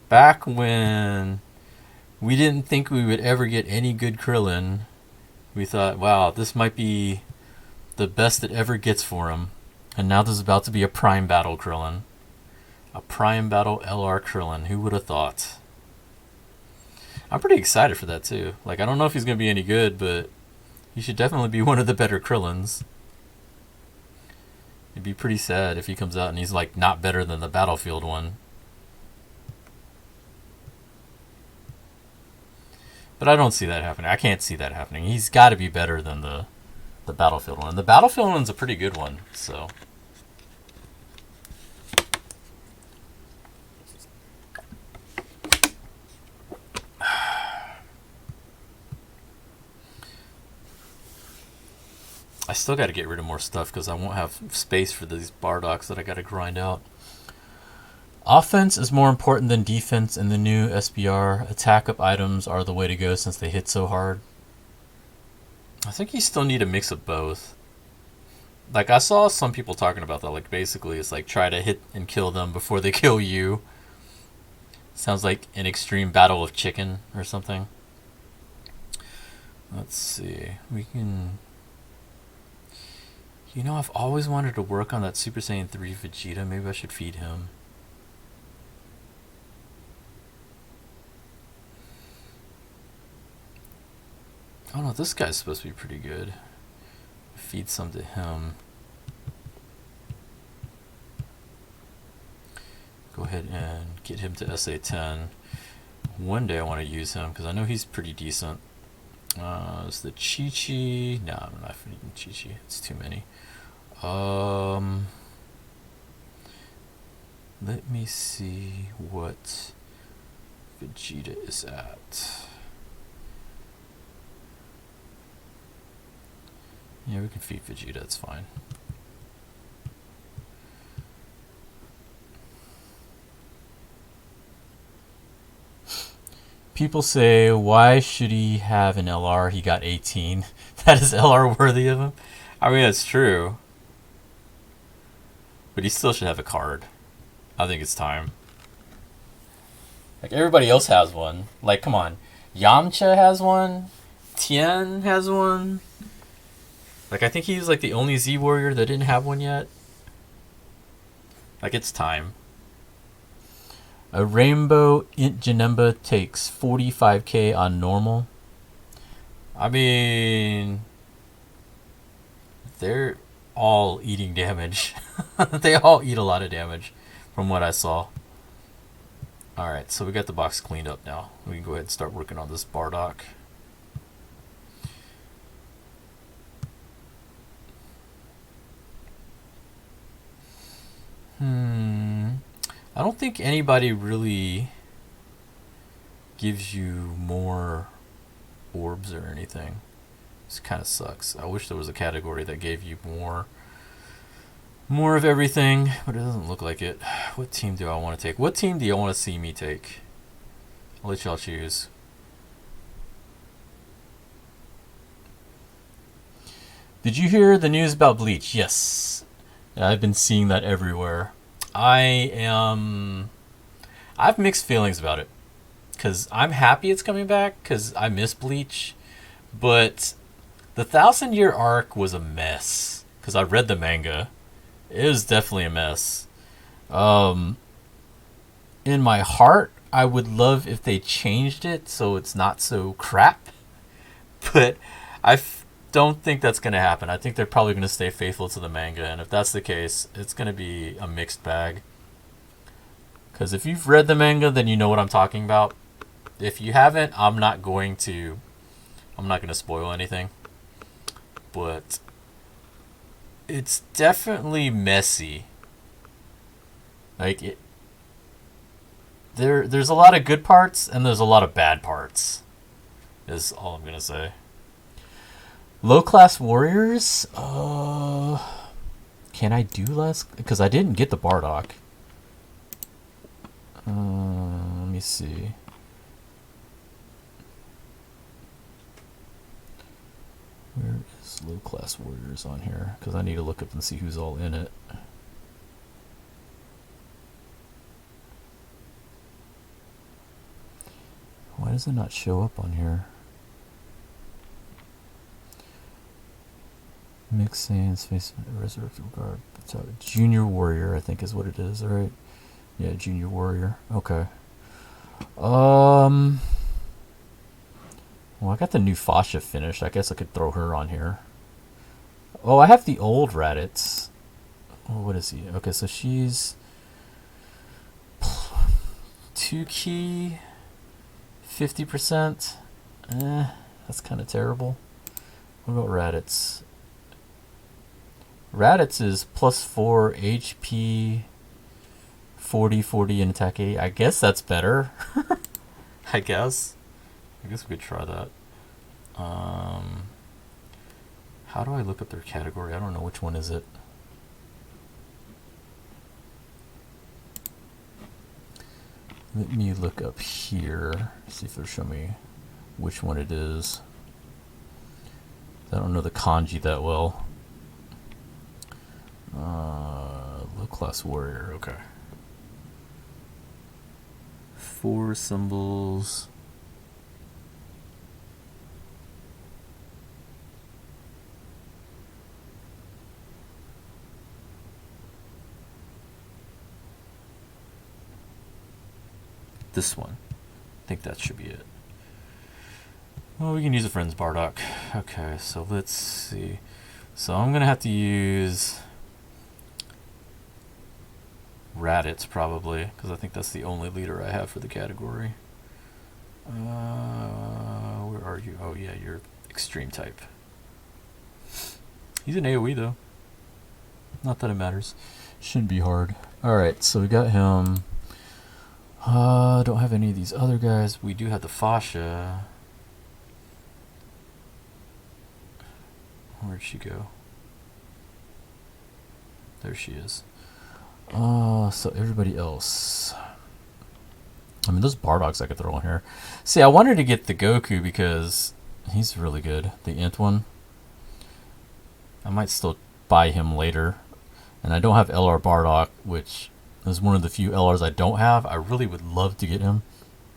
Back when we didn't think we would ever get any good Krillin, we thought, wow, this might be the best it ever gets for him. And now there's about to be a Prime Battle Krillin. A Prime Battle LR Krillin. Who would have thought? I'm pretty excited for that too. Like, I don't know if he's going to be any good, but he should definitely be one of the better Krillins. It'd be pretty sad if he comes out and he's like not better than the Battlefield one. But I don't see that happening. I can't see that happening. He's got to be better than the Battlefield one. The Battlefield one's a pretty good one, so... I still got to get rid of more stuff because I won't have space for these Bardocks that I got to grind out. Offense is more important than defense in the new SBR. Attack up items are the way to go since they hit so hard. I think you still need a mix of both. Like, I saw some people talking about that. Like, basically, it's like try to hit and kill them before they kill you. Sounds like an extreme battle of chicken or something. Let's see. We can... You know, I've always wanted to work on that Super Saiyan 3 Vegeta. Maybe I should feed him. Oh no, this guy's supposed to be pretty good. Feed some to him. Go ahead and get him to SA10. One day I want to use him because I know he's pretty decent. It's the Chi-Chi. No, I'm not feeding Chi-Chi. It's too many. Let me see what Vegeta is at. Yeah, we can feed Vegeta, it's fine. People say, why should he have an LR? He got 18. That is LR worthy of him? I mean, that's true. But he still should have a card. I think it's time. Like, everybody else has one. Like, come on. Yamcha has one. Tien has one. Like, I think he's like the only Z Warrior that didn't have one yet. Like, it's time. A Rainbow Int Janemba takes 45k on normal. I mean, they're all eating damage. They all eat a lot of damage from what I saw. Alright, so we got the box cleaned up now. We can go ahead and start working on this Bardock. I don't think anybody really gives you more orbs or anything. This kind of sucks. I wish there was a category that gave you more of everything, but it doesn't look like it. What team do I want to take? What team do you want to see me take? I'll let y'all choose. Did you hear the news about Bleach? Yes. I've been seeing that everywhere. I have mixed feelings about it. Because I'm happy it's coming back, because I miss Bleach. But the 1,000-year arc was a mess. Because I read the manga. It was definitely a mess. In my heart, I would love if they changed it so it's not so crap. But I don't think that's going to happen. I think they're probably going to stay faithful to the manga. And if that's the case, it's going to be a mixed bag. Because if you've read the manga, then you know what I'm talking about. If you haven't, I'm not going to spoil anything. But it's definitely messy. Like, there's a lot of good parts and there's a lot of bad parts. Is all I'm gonna say. Low class warriors. Can I do less? Because I didn't get the Bardock. Let me see. Where is low class warriors on here? Because I need to look up and see who's all in it. Why does it not show up on here? Mixed Saiyan Space Resurrected Guard. Junior Warrior, I think is what it is, right? Yeah, Junior Warrior. Okay. Well, I got the new Fasha finished. I guess I could throw her on here. Oh, I have the old Raditz. Oh, what is he? Okay, so she's 2 key, 50%. That's kind of terrible. What about Raditz? Raditz is plus 4 HP, 40 and attack 80. I guess that's better. I guess we could try that. How do I look up their category? I don't know which one is it. Let me look up here, see if they'll show me which one it is. I don't know the kanji that well. Low class warrior, okay. 4 symbols. This one. I think that should be it. Well, we can use a friend's Bardock. Okay, so let's see. So I'm gonna have to use Raditz probably, because I think that's the only leader I have for the category. Where are you? Oh yeah, you're extreme type. He's an AoE though. Not that it matters. Shouldn't be hard. Alright, so we got him. Don't have any of these other guys. We do have the Fascia. Where'd she go? There she is. So everybody else. I mean, those Bardocks I could throw in here. See, I wanted to get the Goku because he's really good. The Int one. I might still buy him later. And I don't have LR Bardock, which is one of the few LRs I don't have. I really would love to get him.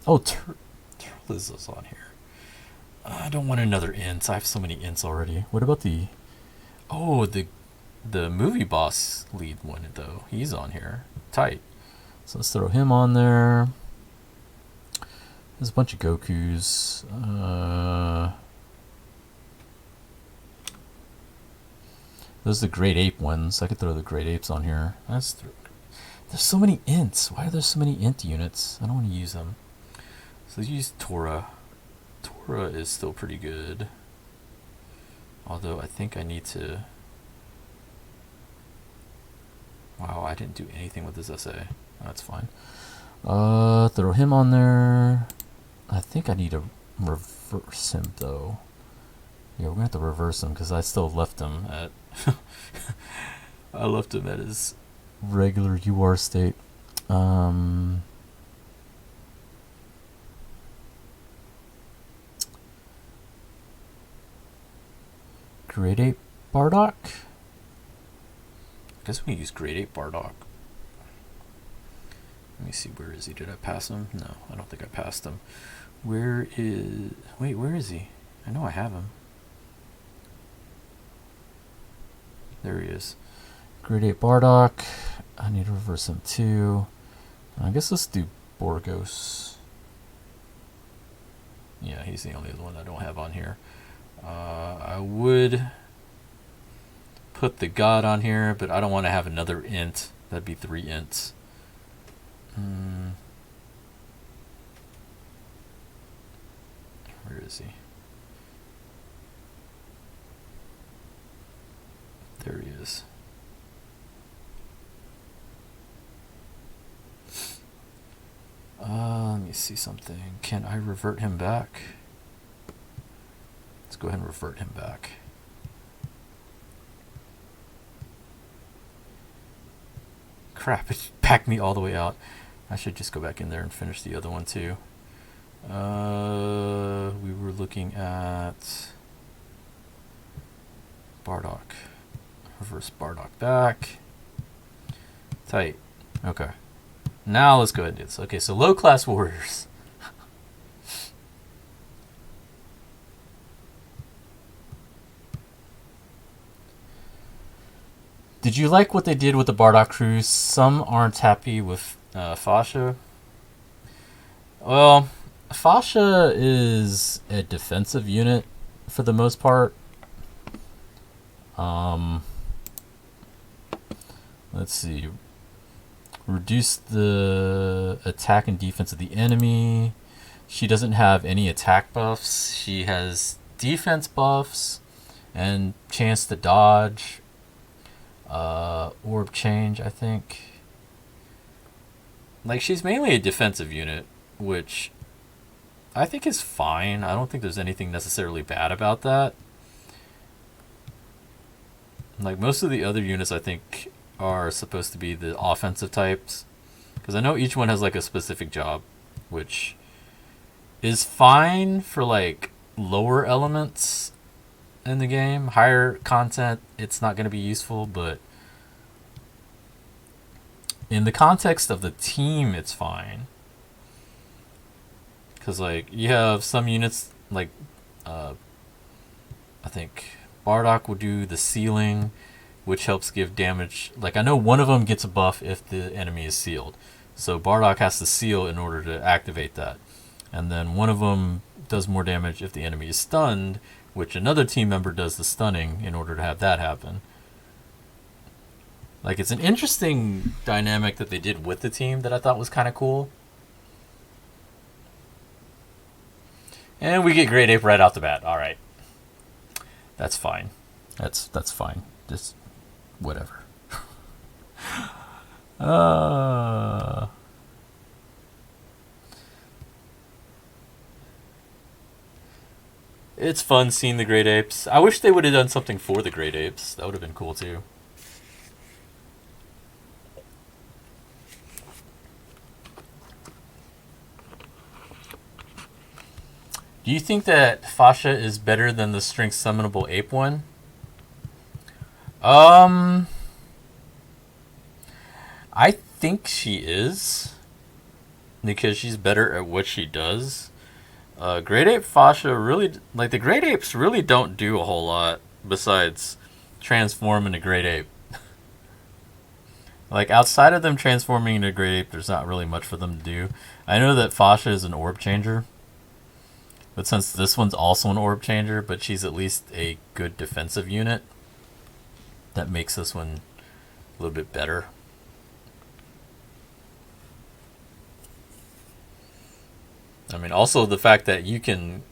Oh, Turles is on here. I don't want another Int. I have so many Ints already. What about the... Oh, the movie boss lead one, though. He's on here. Tight. So let's throw him on there. There's a bunch of Gokus. Those are the Great Ape ones. I could throw the Great Apes on here. There's so many Ints. Why are there so many Int units? I don't want to use them. So let's use Tora. Tora is still pretty good. Although I think I need to... Wow, I didn't do anything with this essay. That's fine. Throw him on there. I think I need to reverse him though. Yeah, we're gonna have to reverse him because I still left him at I left him at his regular UR state. Grade 8 Bardock? I guess we use Grade 8 Bardock. Let me see, where is he? Did I pass him? No, I don't think I passed him. Where is... Wait, where is he? I know I have him. There he is. Grade 8 Bardock. I need to reverse him too. I guess let's do Borgos. Yeah, he's the only one I don't have on here. I would put the God on here, but I don't want to have another Int. That'd be 3 Ints. Where is he? There he is. Let me see something. Can I revert him back? Let's go ahead and revert him back. Crap, it backed me all the way out. I should just go back in there and finish the other one too. We were looking at Bardock. Reverse Bardock back. Tight. Okay. Now let's go ahead and do this. Okay, so low class warriors. Did you like what they did with the Bardock crew? Some aren't happy with Fascia. Well, Fascia is a defensive unit for the most part. Let's see. Reduce the attack and defense of the enemy. She doesn't have any attack buffs. She has defense buffs and chance to dodge. Orb change, I think. Like, she's mainly a defensive unit, which I think is fine. I don't think there's anything necessarily bad about that. Like most of the other units I think are supposed to be the offensive types. Because I know each one has like a specific job, which is fine for like lower elements in the game. Higher content, it's not going to be useful, but in the context of the team, it's fine. Because like you have some units like I think Bardock will do the sealing, which helps give damage. Like I know one of them gets a buff if the enemy is sealed, so Bardock has to seal in order to activate that. And then one of them does more damage if the enemy is stunned, which another team member does the stunning in order to have that happen. Like it's an interesting dynamic that they did with the team that I thought was kind of cool. And we get Great Ape right off the bat. All right, that's fine. That's fine. Just whatever. It's fun seeing the Great Apes. I wish they would have done something for the Great Apes. That would have been cool too. Do you think that Fasha is better than the strength summonable ape one? I think she is, because she's better at what she does. Great Ape Fasha really, like the Great Apes really don't do a whole lot besides transform into Great Ape. Like outside of them transforming into Great Ape, there's not really much for them to do. I know that Fasha is an orb changer, but since this one's also an orb changer, but she's at least a good defensive unit, that makes this one a little bit better. I mean, also the fact that you can,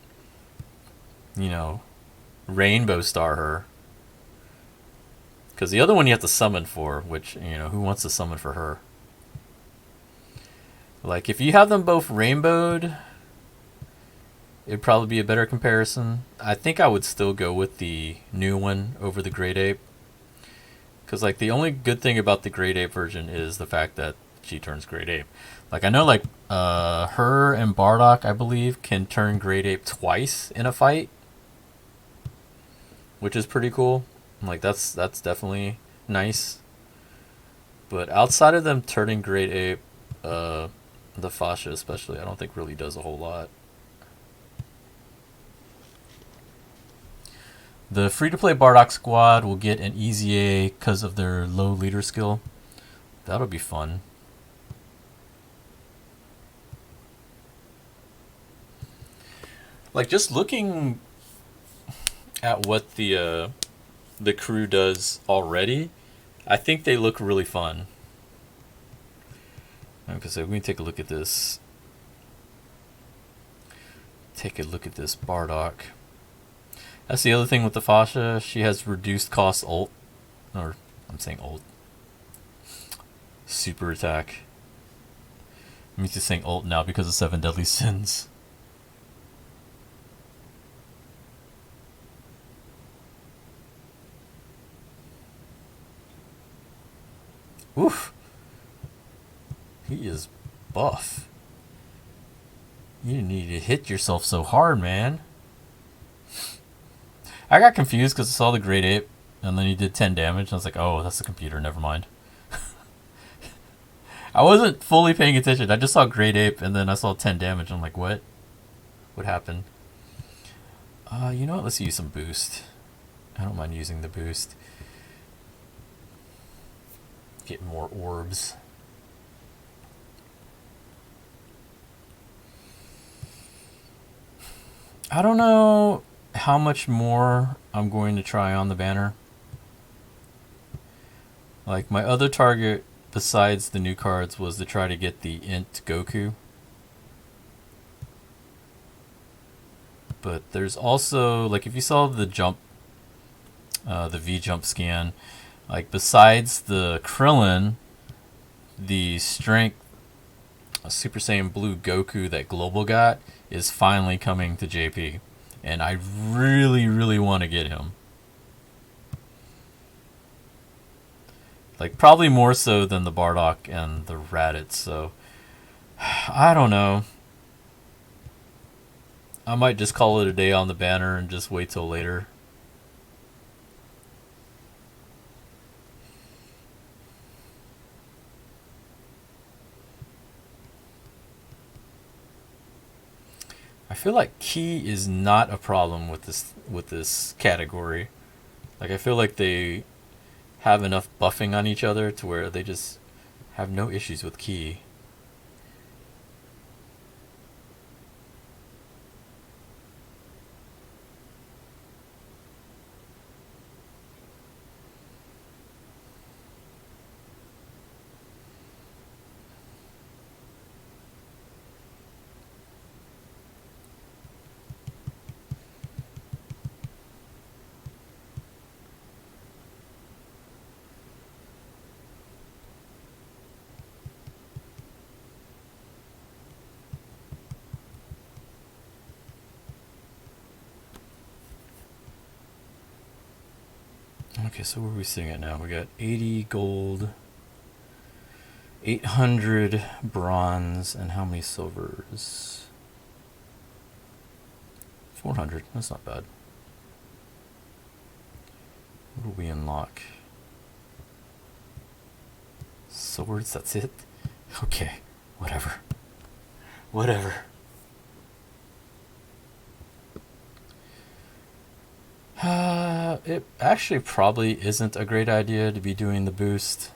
rainbow star her. Because the other one you have to summon for, which, who wants to summon for her? Like, if you have them both rainbowed, it'd probably be a better comparison. I think I would still go with the new one over the Great Ape. Because, like, the only good thing about the Great Ape version is the fact that she turns Great Ape. Like, I know, like, her and Bardock, I believe, can turn Great Ape twice in a fight, which is pretty cool. Like, that's definitely nice. But outside of them turning Great Ape, the Fasha especially, I don't think really does a whole lot. The free-to-play Bardock squad will get an easy A because of their low leader skill. That'll be fun. Like, just looking at what the crew does already, I think they look really fun. Okay, so we can take a look at this. Take a look at this Bardock. That's the other thing with the Fasha. She has reduced cost ult. Or, I'm saying ult. Super attack. I'm used to saying ult now because of 7 Deadly Sins. Oof. He is buff. You need to hit yourself so hard, man. I got confused because I saw the Great Ape, and then he did 10 damage, and I was like, oh, that's the computer, never mind. I wasn't fully paying attention. I just saw Great Ape, and then I saw 10 damage. I'm like, what? What happened? You know what? Let's use some boost. I don't mind using the boost. Get more orbs. I don't know how much more I'm going to try on the banner. Like, my other target besides the new cards was to try to get the Int Goku. But there's also, like, if you saw the jump, the V jump scan, like, besides the Krillin, the strength Super Saiyan Blue Goku that Global got is finally coming to JP. And I really, really want to get him. Like, probably more so than the Bardock and the Raditz, so I don't know. I might just call it a day on the banner and just wait till later. I feel like key is not a problem with this category. Like, I feel like they have enough buffing on each other to where they just have no issues with key. Okay, so where are we sitting at now? We got 80 gold, 800 bronze, and how many silvers? 400. That's not bad. What do we unlock? Swords, that's it? Okay, whatever. Whatever. It actually probably isn't a great idea to be doing the boost.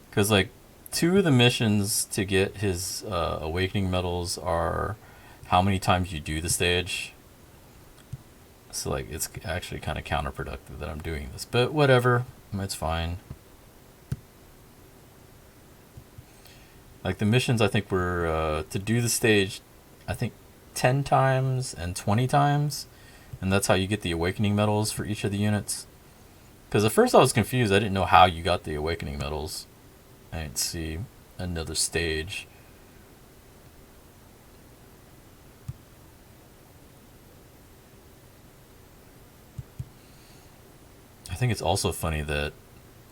Because, like, 2 of the missions to get his awakening medals are how many times you do the stage. So, like, it's actually kind of counterproductive that I'm doing this. But whatever, it's fine. Like, the missions, I think, were to do the stage, I think, 10 times and 20 times. And that's how you get the awakening medals for each of the units. Because at first I was confused. I didn't know how you got the awakening medals. I didn't see another stage. I think it's also funny that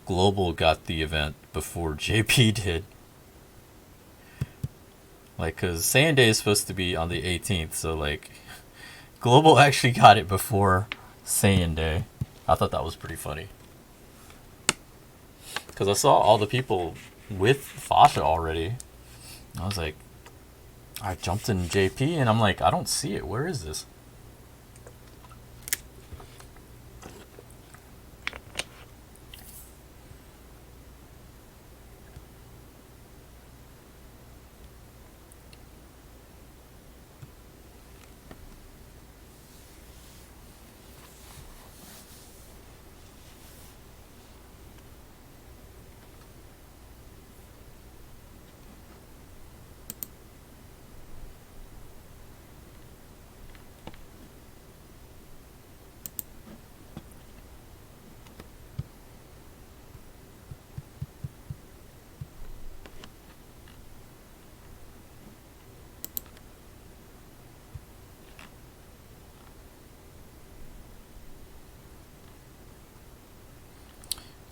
Global got the event before JP did. Like, because Saiyan Day is supposed to be on the 18th, so, like, Global actually got it before Saiyan Day. I thought that was pretty funny. Because I saw all the people with Fasha already. I was like, I jumped in JP and I'm like, I don't see it. Where is this?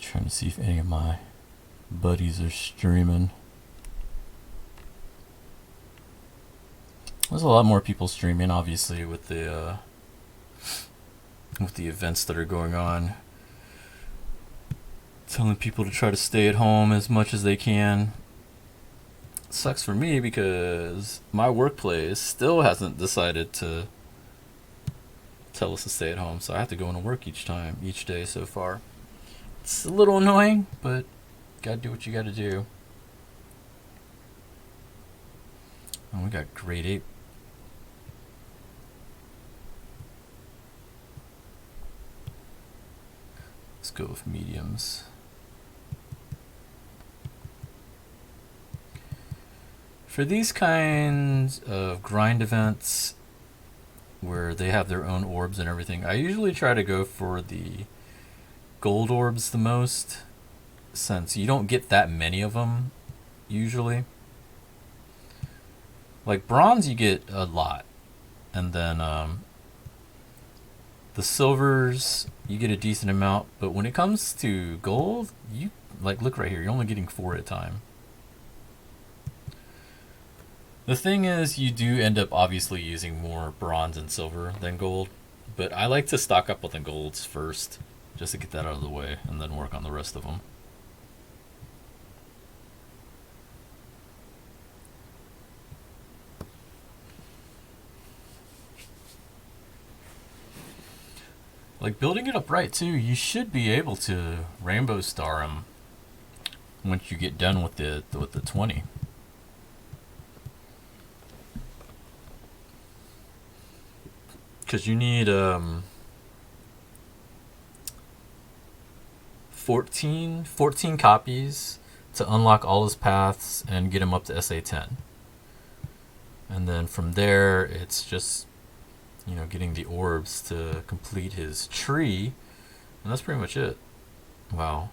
Trying to see if any of my buddies are streaming. There's a lot more people streaming, obviously, with the events that are going on. Telling people to try to stay at home as much as they can. It sucks for me because my workplace still hasn't decided to tell us to stay at home, so I have to go into work each day so far. It's a little annoying, but gotta do what you gotta do. Oh, we got grade 8. Let's go with mediums. For these kinds of grind events where they have their own orbs and everything, I usually try to go for the gold orbs the most, since you don't get that many of them usually. Like bronze you get a lot, and then The silvers, you get a decent amount, but when it comes to gold, you like look right here. You're only getting 4 at a time. The thing is, you do end up obviously using more bronze and silver than gold, but I like to stock up on the golds first, just to get that out of the way, and then work on the rest of them. Like, building it up right, too, you should be able to Rainbow Star them once you get done with the 20. Because you need 14 copies to unlock all his paths and get him up to SA10. And then from there, it's just, you know, getting the orbs to complete his tree. And that's pretty much it. Wow.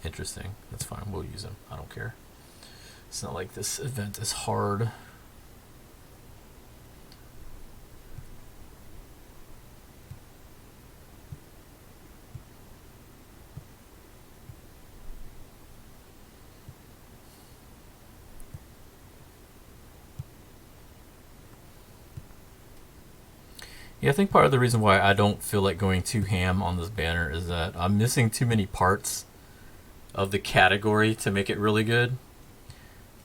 Interesting. That's fine. We'll use him. I don't care. It's not like this event is hard. Yeah, I think part of the reason why I don't feel like going too ham on this banner is that I'm missing too many parts of the category to make it really good.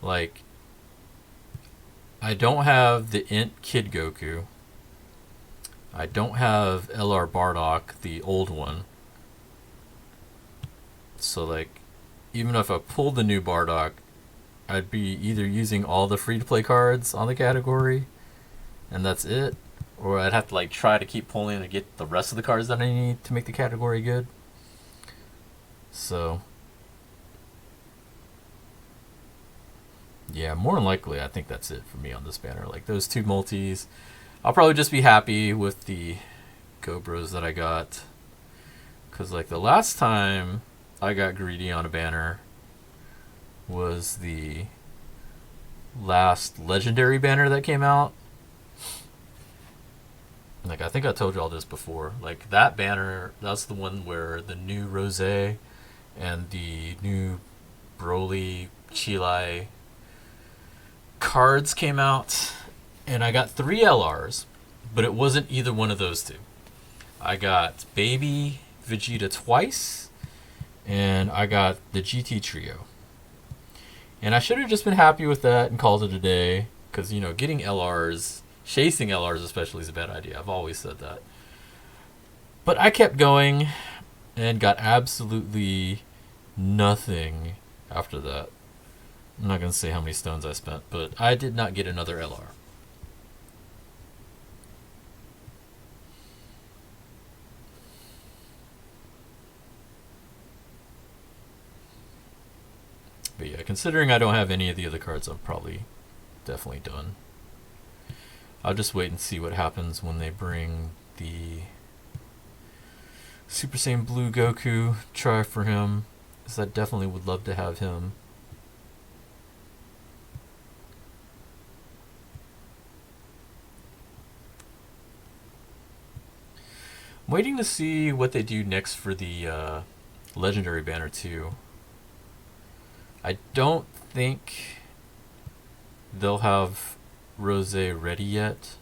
Like, I don't have the Int Kid Goku. I don't have LR Bardock, the old one. So, like, even if I pulled the new Bardock, I'd be either using all the free-to-play cards on the category, and that's it, or I'd have to like try to keep pulling to get the rest of the cards that I need to make the category good. So yeah, more than likely I think that's it for me on this banner. Like those 2 multis, I'll probably just be happy with the Gobros that I got. Cause like the last time I got greedy on a banner was the last legendary banner that came out. Like, I think I told you all this before. Like, that banner, that's the one where the new Rose and the new Broly, Chilai cards came out. And I got 3 LRs, but it wasn't either one of those 2. I got Baby Vegeta twice, and I got the GT Trio. And I should have just been happy with that and called it a day. Because, you know, getting LRs... chasing LRs especially is a bad idea. I've always said that. But I kept going and got absolutely nothing after that. I'm not going to say how many stones I spent, but I did not get another LR. But yeah, considering I don't have any of the other cards, I'm probably definitely done. I'll just wait and see what happens when they bring the Super Saiyan Blue Goku. Try for him, because I definitely would love to have him. I'm waiting to see what they do next for the Legendary banner too. I don't think they'll have Rose ready yet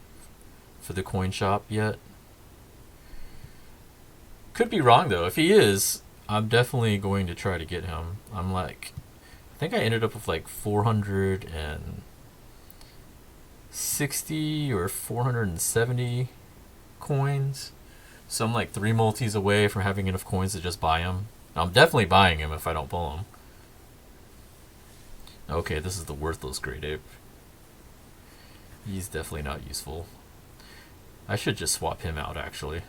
for the coin shop yet. Could be wrong though. If he is, I'm definitely going to try to get him. I'm like, I think I ended up with like 460 or 470 coins. So I'm like 3 multis away from having enough coins to just buy him. I'm definitely buying him if I don't pull him. Okay, this is the worthless Great Ape. He's definitely not useful. I should just swap him out, actually.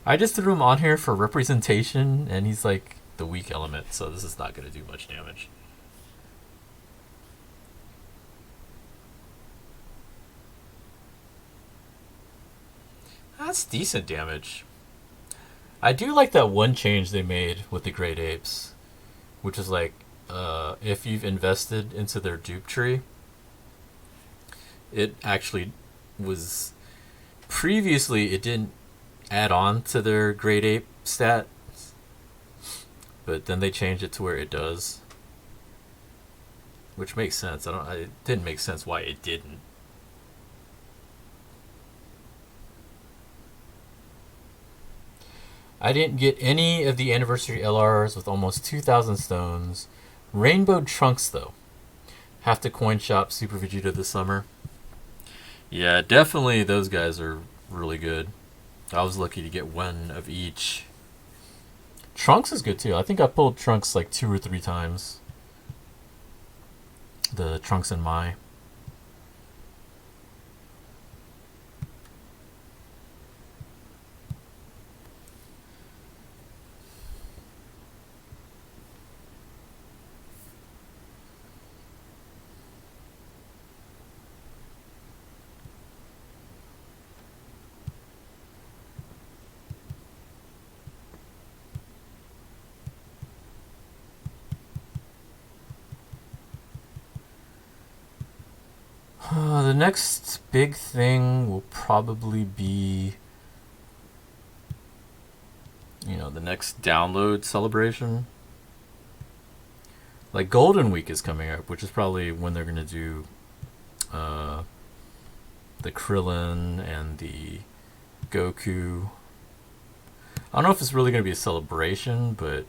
I just threw him on here for representation, and he's like the weak element, so this is not going to do much damage. That's decent damage. I do like that one change they made with the Great Apes, which is like, if you've invested into their dupe tree, it actually was previously it didn't add on to their grade 8 stat, but then they changed it to where it does, which makes sense. It didn't make sense why it didn't. I didn't get any of the anniversary LRs with almost 2,000 stones. Rainbow Trunks, though. Have to coin shop Super Vegeta this summer. Yeah, definitely those guys are really good. I was lucky to get one of each. Trunks is good, too. I think I pulled Trunks like 2 or 3 times. The Trunks and Mai. The next big thing will probably be, the next download celebration. Like Golden Week is coming up, which is probably when they're going to do the Krillin and the Goku. I don't know if it's really going to be a celebration, but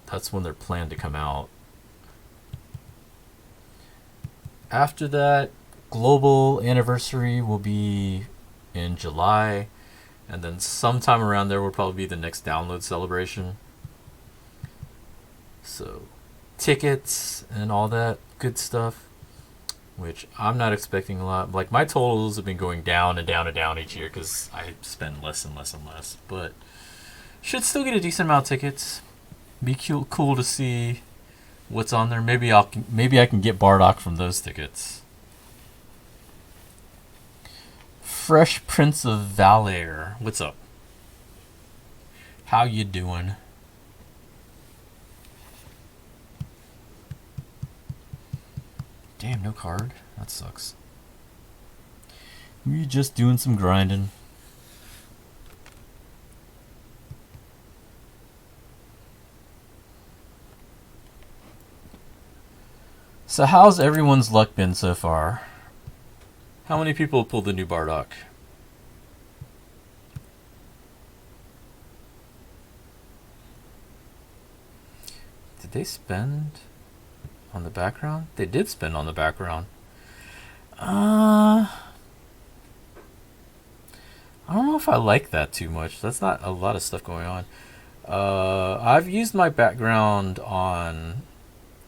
that's when they're planned to come out. After that, global anniversary will be in July, and then sometime around there will probably be the next download celebration. So, tickets and all that good stuff, which I'm not expecting a lot. Like, my totals have been going down and down and down each year because I spend less and less and less. But should still get a decent amount of tickets. Be cool to see what's on there. Maybe I can get Bardock from those tickets. Fresh Prince of Valor, what's up? How you doing? Damn, no card. That sucks. We just doing some grinding. So how's everyone's luck been so far? How many people pulled the new Bardock? Did they spend on the background? They did spend on the background. I don't know if I like that too much. That's not a lot of stuff going on. I've used my background on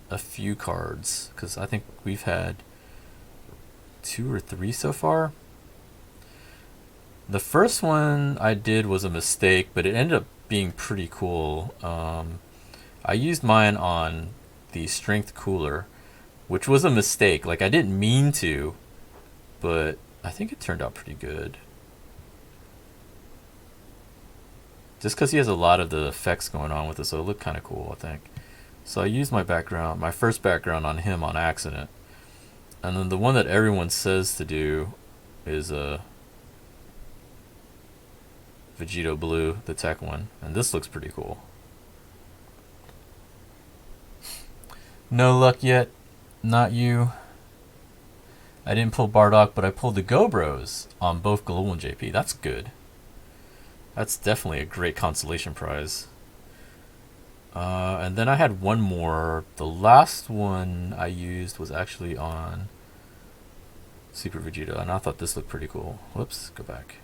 a few cards because I think we've had 2 or 3 so far. The first one I did was a mistake, but it ended up being pretty cool. I used mine on the Strength Cooler, which was a mistake. Like, I didn't mean to, but I think it turned out pretty good. Just because he has a lot of the effects going on with it, so it looked kind of cool, I think. So I used my first background on him on accident. And then the one that everyone says to do is Vegito Blue, the tech one. And this looks pretty cool. No luck yet. Not you. I didn't pull Bardock, but I pulled the Go Bros on both Global and JP. That's good. That's definitely a great consolation prize. And then I had one more. The last one I used was actually on Super Vegeta, and I thought this looked pretty cool. Whoops, go back.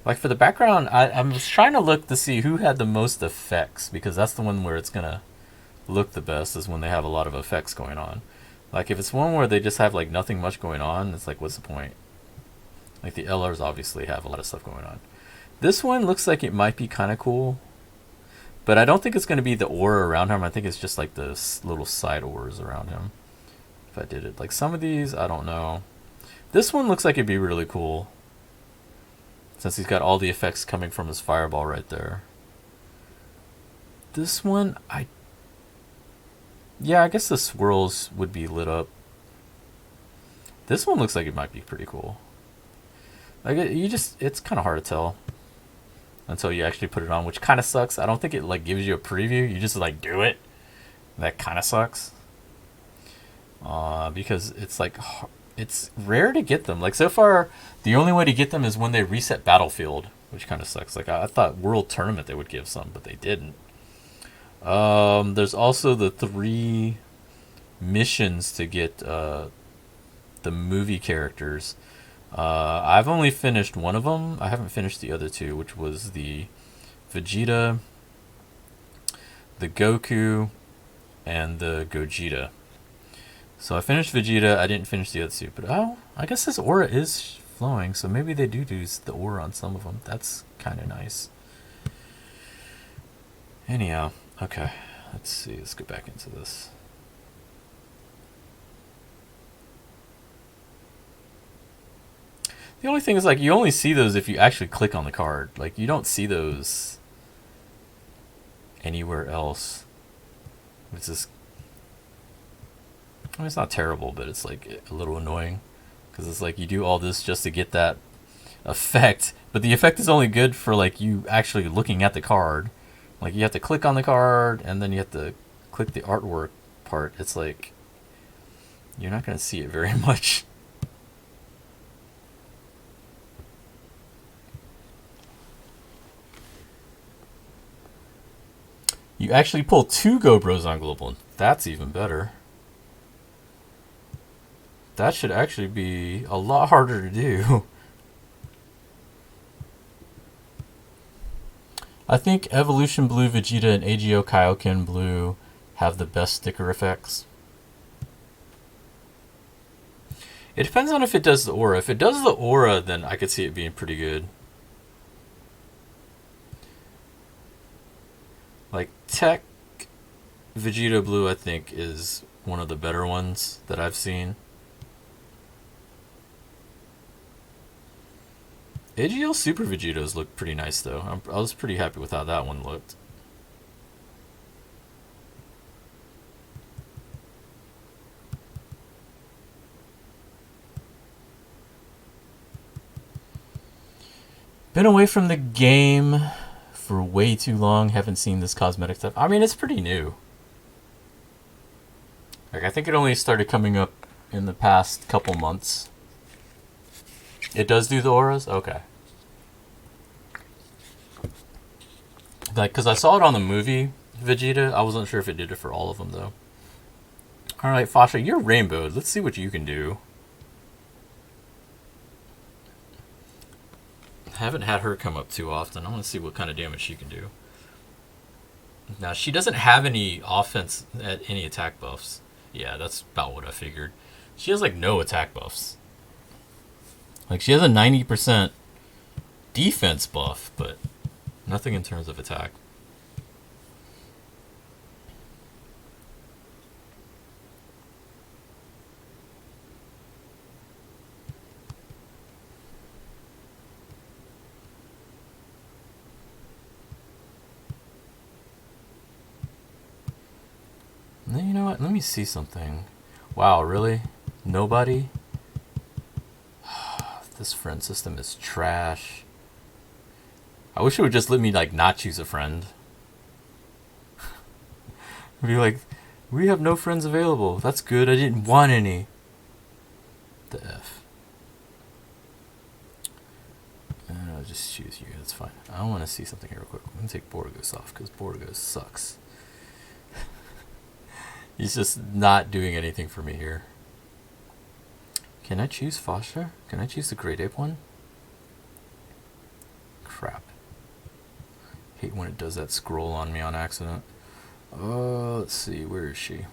Like, for the background, I was trying to look to see who had the most effects, because that's the one where it's going to look the best, is when they have a lot of effects going on. Like, if it's one where they just have, like, nothing much going on, it's like, what's the point? Like, the LRs obviously have a lot of stuff going on. This one looks like it might be kind of cool, but I don't think it's going to be the aura around him. I think it's just, like, the little side auras around him, if I did it. Like, some of these, I don't know. This one looks like it'd be really cool, since he's got all the effects coming from his fireball right there. This one, yeah, I guess the swirls would be lit up This one looks like it might be pretty cool. Like it's kind of hard to tell until you actually put it on, which kind of sucks. I don't think it like gives you a preview. You just like do it. That kind of sucks. Because it's like it's rare to get them. Like so far, the only way to get them is when they reset Battlefield, which kind of sucks. Like I thought World Tournament they would give some, but they didn't. There's also the 3 missions to get the movie characters. I've only finished one of them. I haven't finished the other 2, which was the Vegeta, the Goku, and the Gogeta. So I finished Vegeta. I didn't finish the other 2, but I guess this aura is flowing, so maybe they do the aura on some of them. That's kind of nice. Anyhow, okay. Let's see. Let's get back into this. The only thing is, like, you only see those if you actually click on the card. Like, you don't see those anywhere else. It's just... I mean, it's not terrible, but it's, like, a little annoying. Because it's like you do all this just to get that effect. But the effect is only good for, like, you actually looking at the card. Like, you have to click on the card, and then you have to click the artwork part. It's like... you're not going to see it very much. You actually pull 2 GoPros on Global. That's even better. That should actually be a lot harder to do. I think Evolution Blue Vegeta and AGO Kaioken Blue have the best sticker effects. It depends on if it does the aura. If it does the aura, then I could see it being pretty good. Like, Tech Vegeta Blue, I think, is one of the better ones that I've seen. AGL Super Vegetas look pretty nice, though. I was pretty happy with how that one looked. Been away from the game for way too long. Haven't seen this cosmetic stuff. I mean, it's pretty new. Like, I think it only started coming up in the past couple months. It does do the auras? Okay. Like, because I saw it on the movie Vegeta. I wasn't sure if it did it for all of them, though. Alright, Fasha, you're rainbowed. Let's see what you can do. I haven't had her come up too often. I want to see what kind of damage she can do. Now, she doesn't have any offense, any attack buffs. Yeah, that's about what I figured. She has, like, no attack buffs. Like, she has a 90% defense buff, but nothing in terms of attack. You know what? Let me see something. Wow, really? Nobody? This friend system is trash. I wish it would just let me, like, not choose a friend. Be like, we have no friends available. That's good. I didn't want any. The F. I'll just choose you. That's fine. I want to see something here real quick. I'm going to take Borgos off because Borgos sucks. He's just not doing anything for me here. Can I choose Fasha? Can I choose the Great Ape one? Crap. Hate when it does that scroll on me on accident. Let's see. Where is she?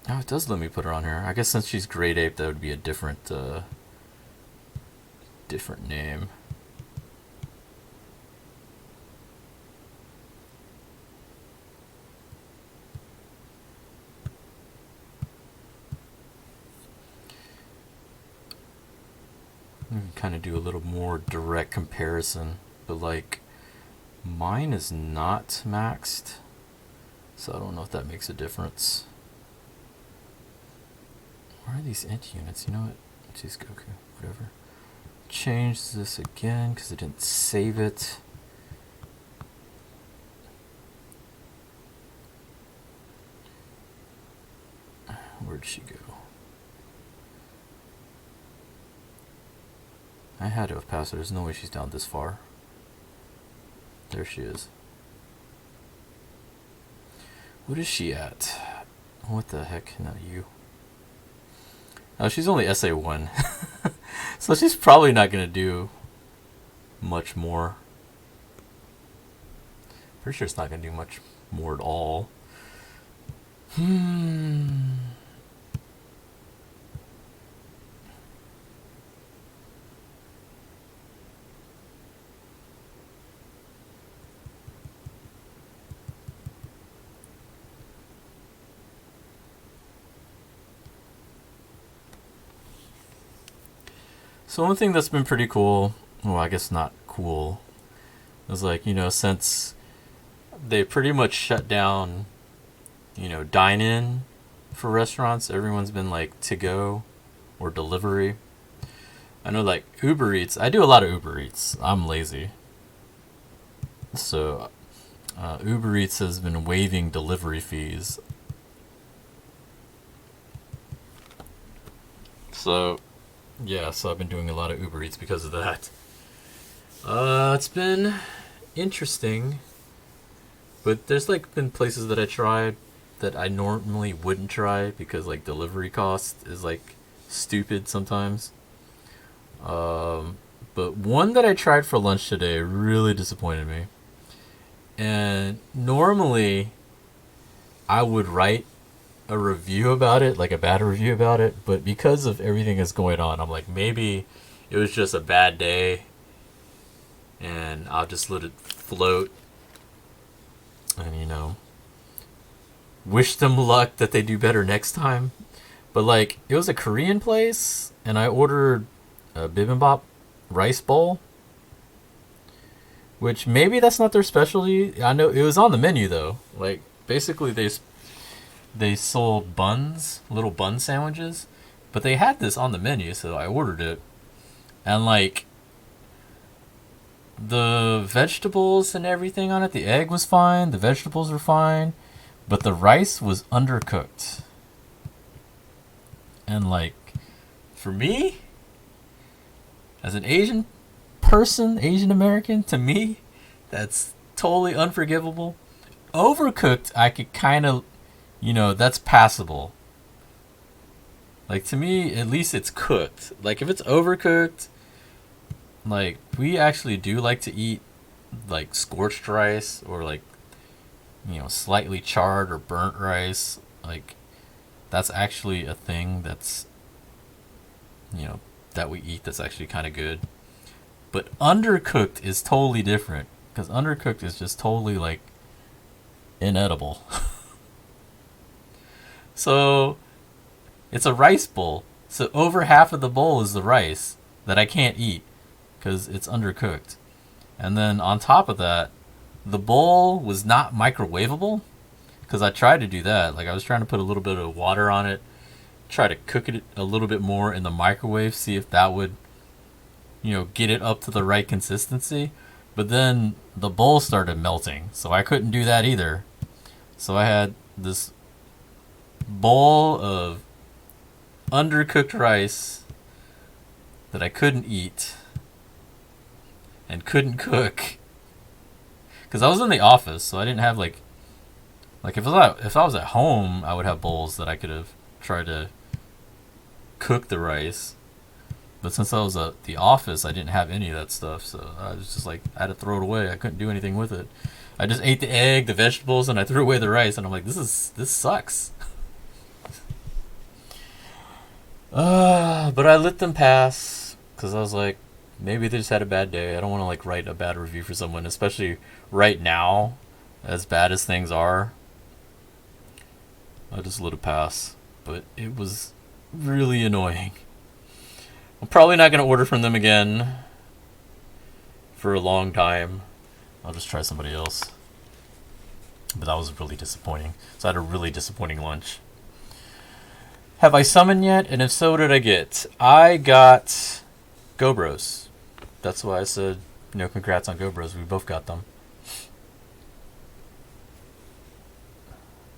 Oh, it does let me put her on here. I guess since she's Great Ape, that would be a different name. Kind of do a little more direct comparison, but like Mine is not maxed, so I don't know if that makes a difference. Where are these int units? You know what? Jeez, Goku, whatever. Change this again because I didn't save it. Where'd she go? I had to have passed her. There's no way she's down this far. There she is. What is she at? What the heck? Not you. Oh, she's only SA1. So she's probably not going to do much more. Pretty sure it's not going to do much more at all. So one thing that's been pretty cool, well, I guess not cool, is like, you know, since they pretty much shut down, you know, dine-in for restaurants, everyone's been like to-go or delivery. I know like Uber Eats, I do a lot of Uber Eats. I'm lazy. So Uber Eats has been waiving delivery fees. So yeah, so I've been doing a lot of Uber Eats because of that. It's been interesting, but there's like been places that I tried that I normally wouldn't try because like delivery cost is like stupid sometimes. But one that I tried for lunch today really disappointed me. And normally I would write a review about it, like a bad review about it, but because of everything that's going on, I'm like, maybe it was just a bad day and I'll just let it float and, you know, wish them luck that they do better next time. But like, it was a Korean place and I ordered a bibimbap rice bowl, which maybe that's not their specialty. I know it was on the menu though. Like, basically they sold buns, little bun sandwiches, but they had this on the menu, so I ordered it. And like, the vegetables and everything on it, the egg was fine, the vegetables were fine, but the rice was undercooked. And like, for me, as an Asian person, Asian American, to me, that's totally unforgivable. Overcooked, I could kind of, you know, that's passable. Like, to me, at least it's cooked. Like, if it's overcooked, like, we actually do like to eat, like, scorched rice or, like, you know, slightly charred or burnt rice. Like, that's actually a thing that's, you know, that we eat that's actually kind of good. But undercooked is totally different. Because undercooked is just totally, like, inedible. So, it's a rice bowl. So over half of the bowl is the rice that I can't eat because it's undercooked. And then on top of that, the bowl was not microwavable because I tried to do that. Like, I was trying to put a little bit of water on it, try to cook it a little bit more in the microwave, see if that would, you know, get it up to the right consistency. But then the bowl started melting, so I couldn't do that either. So I had this bowl of undercooked rice that I couldn't eat and couldn't cook because I was in the office, so I didn't have like if I was at home, I would have bowls that I could have tried to cook the rice. But since I was at the office, I didn't have any of that stuff, so I was just like, I had to throw it away. I couldn't do anything with it. I just ate the egg, the vegetables, and I threw away the rice, and I'm like, this sucks. But I let them pass because I was like, maybe they just had a bad day. I don't want to like write a bad review for someone, especially right now, as bad as things are. I just let it pass, but it was really annoying. I'm probably not going to order from them again for a long time. I'll just try somebody else. But that was really disappointing. So I had a really disappointing lunch. Have I summoned yet? And if so, what did I get? I got Gobros. That's why I said, congrats on Gobros. We both got them.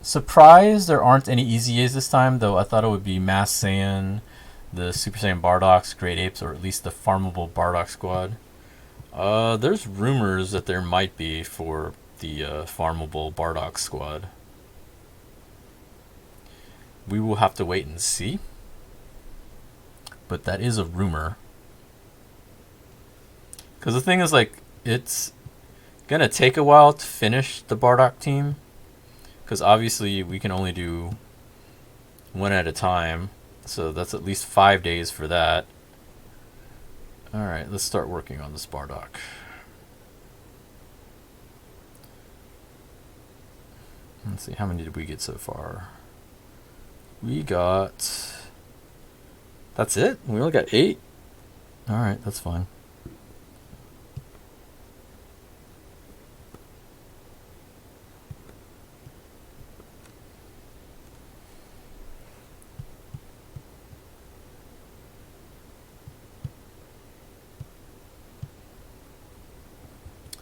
Surprised there aren't any easy A's this time, though I thought it would be Mass Saiyan, the Super Saiyan Bardocks, Great Apes, or at least the farmable Bardock squad. There's rumors that there might be for the farmable Bardock squad. We will have to wait and see. But that is a rumor. Because the thing is, like, it's going to take a while to finish the Bardock team. Because obviously we can only do one at a time. So that's at least 5 days for that. Alright, let's start working on this Bardock. Let's see, how many did we get so far? We got... That's it? We only got 8? Alright, that's fine.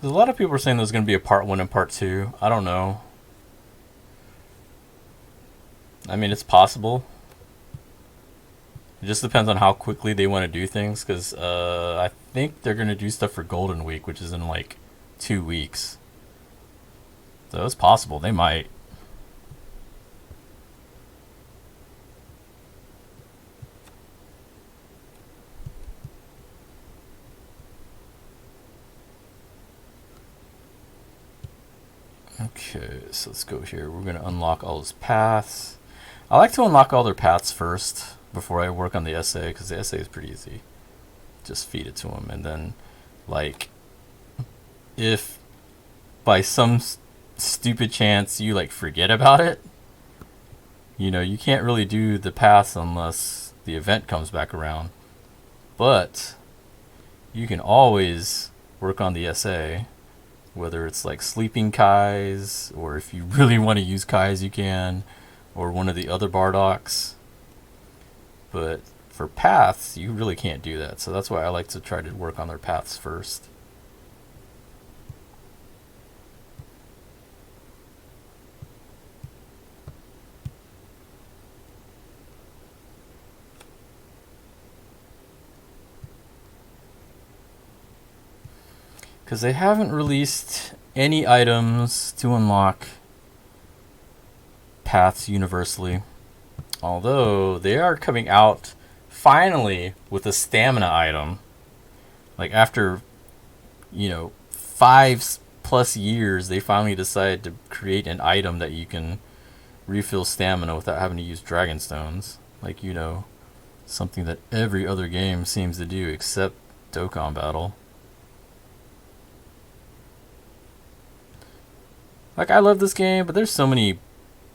A lot of people are saying there's going to be a part 1 and part 2. I don't know. I mean, it's possible. It just depends on how quickly they want to do things, because I think they're going to do stuff for Golden Week, which is in like 2 weeks. So it's possible. They might. Okay, so let's go here. We're going to unlock all those paths. I like to unlock all their paths first before I work on the essay, because the essay is pretty easy. Just feed it to them, and then, like, if by some stupid chance you, like, forget about it, you can't really do the paths unless the event comes back around. But you can always work on the essay, whether it's like sleeping Kais, or if you really want to use Kais, you can, or one of the other Bardocks. But for paths, you really can't do that. So that's why I like to try to work on their paths first. Because they haven't released any items to unlock paths universally. Although they are coming out finally with a stamina item. Like after, 5+ years, they finally decided to create an item that you can refill stamina without having to use Dragon Stones. Like, something that every other game seems to do except Dokkan Battle. Like, I love this game, but there's so many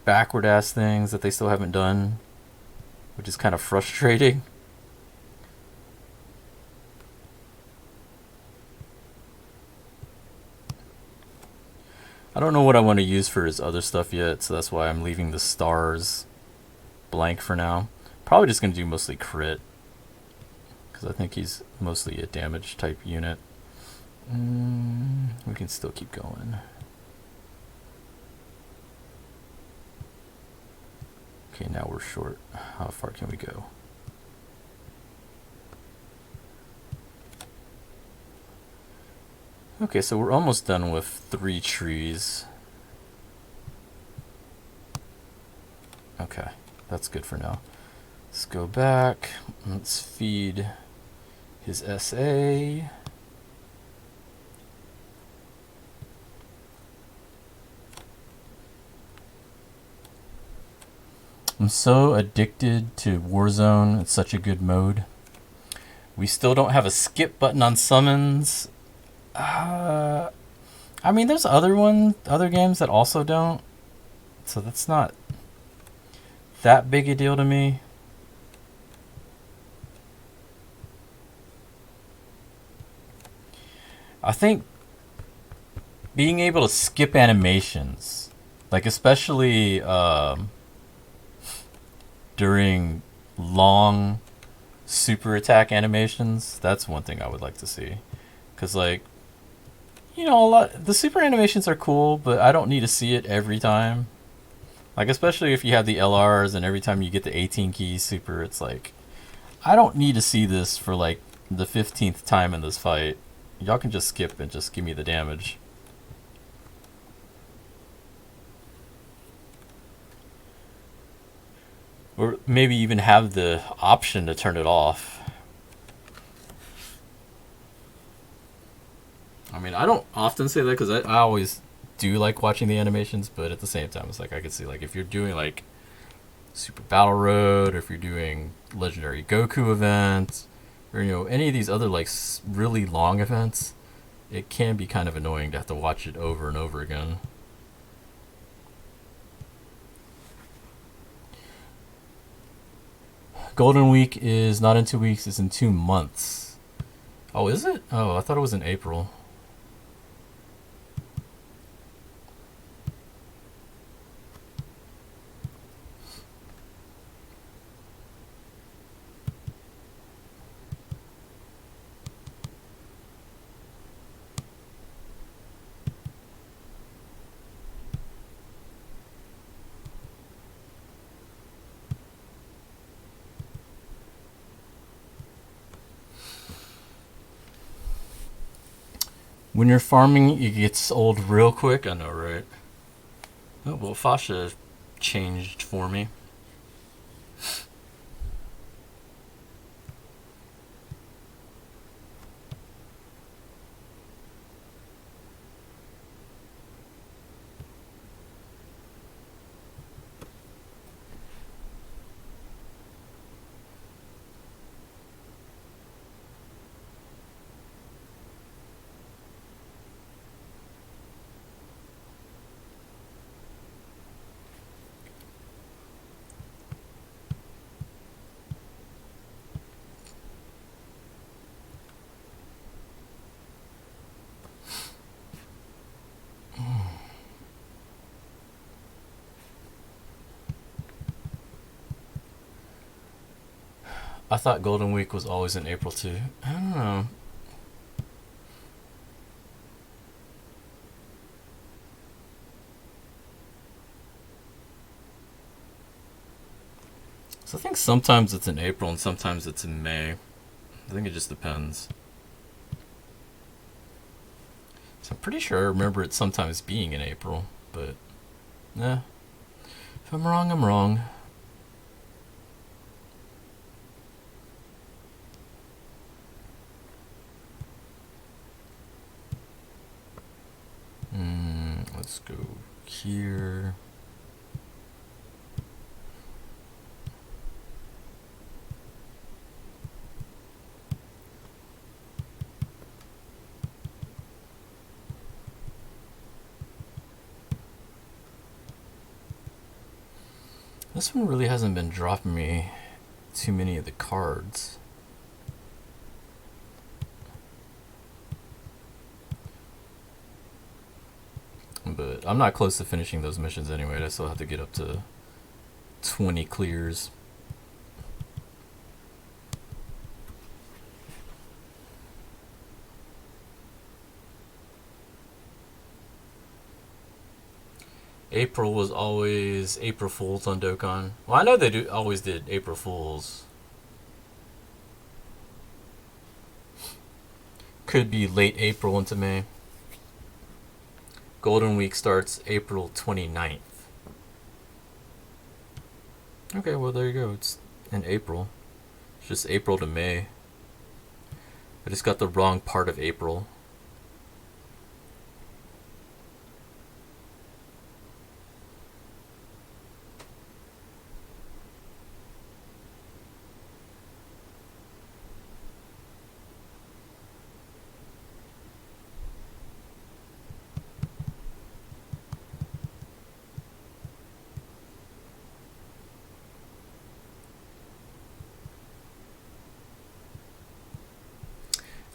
backward ass things that they still haven't done, which is kind of frustrating. I don't know what I want to use for his other stuff yet, so that's why I'm leaving the stars blank for now. Probably just going to do mostly crit, because I think he's mostly a damage type unit. We can still keep going. Okay, now we're short. How far can we go? Okay, so we're almost done with 3 trees. Okay, that's good for now. Let's go back. Let's feed his SA. I'm so addicted to Warzone. It's such a good mode. We still don't have a skip button on summons. I mean, there's other games that also don't. So that's not that big a deal to me. I think being able to skip animations, like especially during long super attack animations, that's one thing I would like to see. Because, like, you know, a lot the super animations are cool, but I don't need to see it every time. Like, especially if you have the LRs and every time you get the 18 keys super, it's like, I don't need to see this for like the 15th time in this fight. Y'all can just skip and just give me the damage. Or maybe even have the option to turn it off. I mean, I don't often say that because I always do like watching the animations, but at the same time, it's like I could see, like, if you're doing like Super Battle Road, or if you're doing Legendary Goku events, or you know any of these other like really long events, it can be kind of annoying to have to watch it over and over again. Golden Week is not in 2 weeks; it's in 2 months. Oh, is it? Oh, I thought it was in April. When you're farming, it gets old real quick. I know, right? Oh well, Fasha changed for me. I thought Golden Week was always in April too. I don't know. So I think sometimes it's in April and sometimes it's in May. I think it just depends. So I'm pretty sure I remember it sometimes being in April, but eh. If I'm wrong, I'm wrong. Let's go here. This one really hasn't been dropping me too many of the cards. But I'm not close to finishing those missions anyway. I still have to get up to 20 clears. April was always April Fools on Dokkan. Well, I know they always did April Fools. Could be late April into May. Golden Week starts April 29th. Okay, well, there you go. It's in April. It's just April to May. I just got the wrong part of April.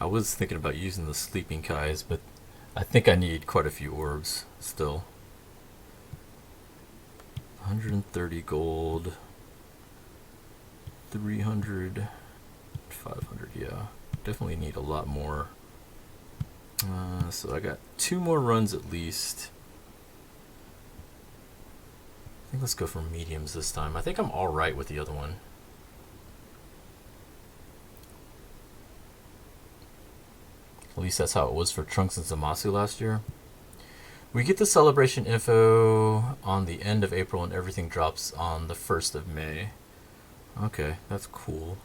I was thinking about using the sleeping Kais, but I think I need quite a few orbs still. 130 gold. 300. 500, yeah. Definitely need a lot more. So I got 2 more runs at least. I think let's go for mediums this time. I think I'm alright with the other one. At least that's how it was for Trunks and Zamasu last year. We get the celebration info on the end of April and everything drops on the 1st of May. Okay, that's cool.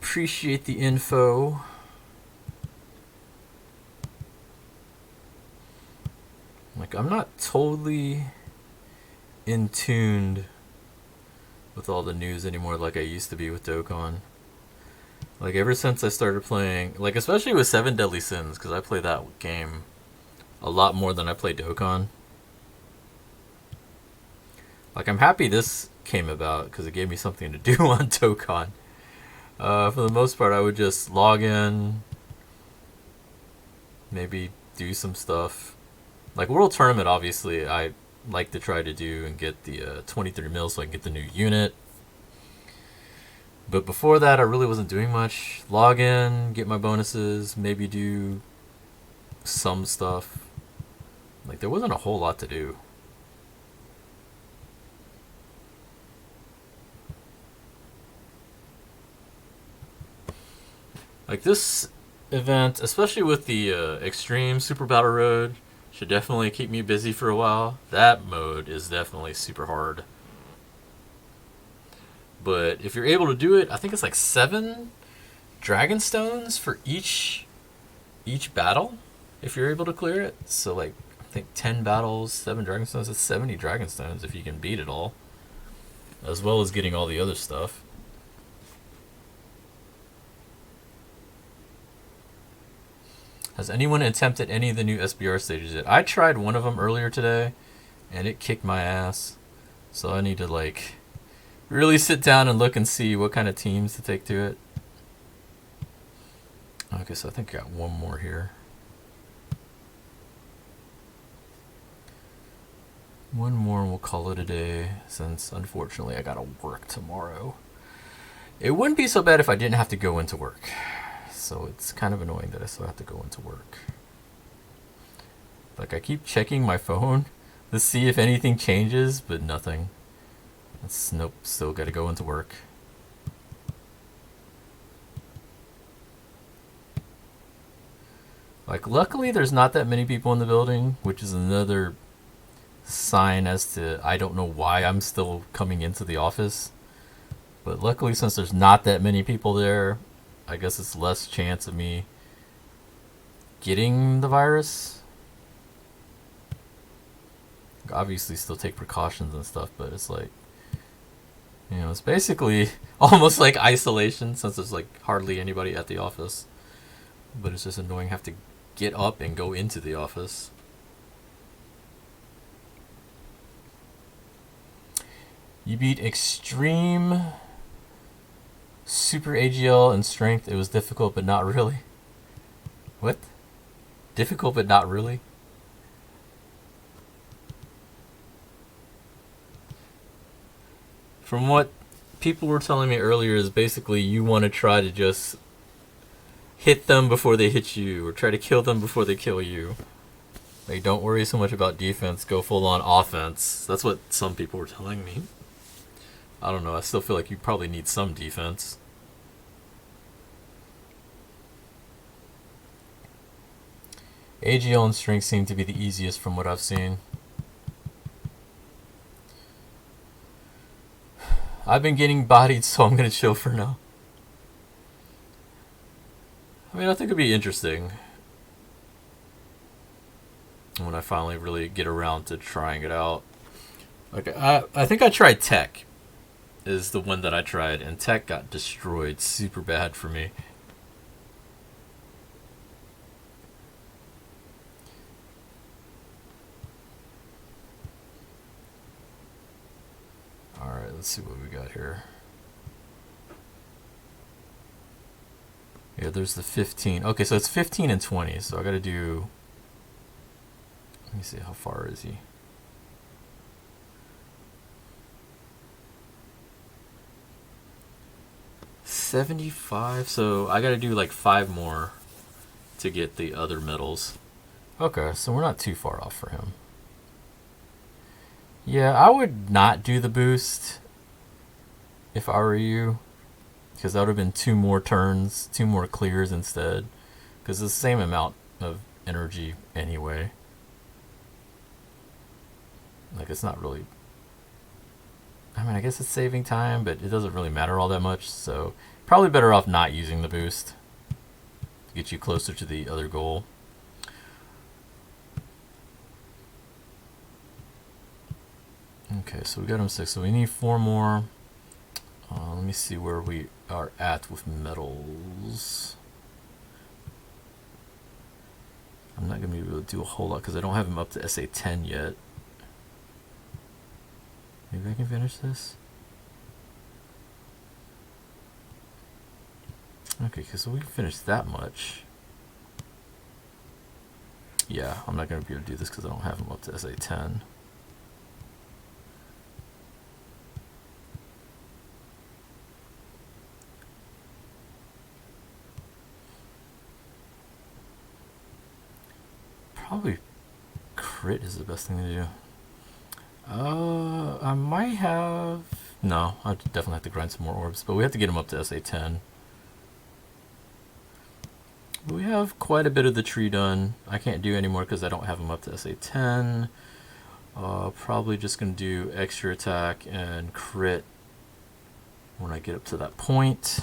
Appreciate the info. Like, I'm not totally in tuned with all the news anymore like I used to be with Dokkan. Like, ever since I started playing, like, especially with 7 Deadly Sins, because I play that game a lot more than I play Dokkan. Like, I'm happy this came about because it gave me something to do on Dokkan. For the most part, I would just log in, maybe do some stuff. Like, World Tournament, obviously, I like to try to do and get the 23 mil so I can get the new unit. But before that, I really wasn't doing much. Log in, get my bonuses, maybe do some stuff. Like, there wasn't a whole lot to do. Like, this event, especially with the Extreme Super Battle Road, should definitely keep me busy for a while. That mode is definitely super hard. But if you're able to do it, I think it's like 7 Dragon Stones for each battle, if you're able to clear it. So, like, I think 10 battles, 7 Dragon Stones, that's 70 Dragon Stones if you can beat it all. As well as getting all the other stuff. Has anyone attempted any of the new SBR stages yet? I tried one of them earlier today, and it kicked my ass. So I need to, like, really sit down and look and see what kind of teams to take to it. Okay, so I think I got one more here. One more and we'll call it a day, since unfortunately I gotta work tomorrow. It wouldn't be so bad if I didn't have to go into work. So it's kind of annoying that I still have to go into work. Like, I keep checking my phone to see if anything changes, but nothing. Nope, still gotta go into work. Like, luckily there's not that many people in the building, which is another sign as to I don't know why I'm still coming into the office. But luckily, since there's not that many people there, I guess it's less chance of me getting the virus. Obviously still take precautions and stuff, but it's like, you know, it's basically almost like isolation since there's like hardly anybody at the office. But it's just annoying to have to get up and go into the office. You beat Extreme Super AGL and Strength. It was difficult, but not really. What? Difficult, but not really? From what people were telling me earlier is basically you want to try to just hit them before they hit you, or try to kill them before they kill you. Like, don't worry so much about defense, go full on offense. That's what some people were telling me. I don't know, I still feel like you probably need some defense. AGL and Strength seem to be the easiest from what I've seen. I've been getting bodied, so I'm gonna chill for now. I mean, I think it'd be interesting when I finally really get around to trying it out. Like, I think I tried Tech. Is the one that I tried, and Tech got destroyed super bad for me. Alright, let's see what we got here. Yeah, there's the 15. Okay, so it's 15 and 20. So I got to do. Let me see, how far is he? $75. So I got to do like 5 more to get the other medals. Okay, so we're not too far off for him. Yeah, I would not do the boost if I were you, because that would have been 2 more turns, 2 more clears instead, because it's the same amount of energy anyway. Like, it's not really, I mean, I guess it's saving time, but it doesn't really matter all that much, so probably better off not using the boost to get you closer to the other goal. Okay, so we got him 6, so we need 4 more. Let me see where we are at with medals. I'm not going to be able to do a whole lot because I don't have him up to SA 10 yet. Maybe I can finish this? Okay, so we can finish that much. Yeah, I'm not going to be able to do this because I don't have him up to SA 10. Probably crit is the best thing to do. I might have... No, I definitely have to grind some more orbs, but we have to get him up to SA 10. We have quite a bit of the tree done. I can't do any more because I don't have him up to SA 10. Probably just going to do extra attack and crit when I get up to that point.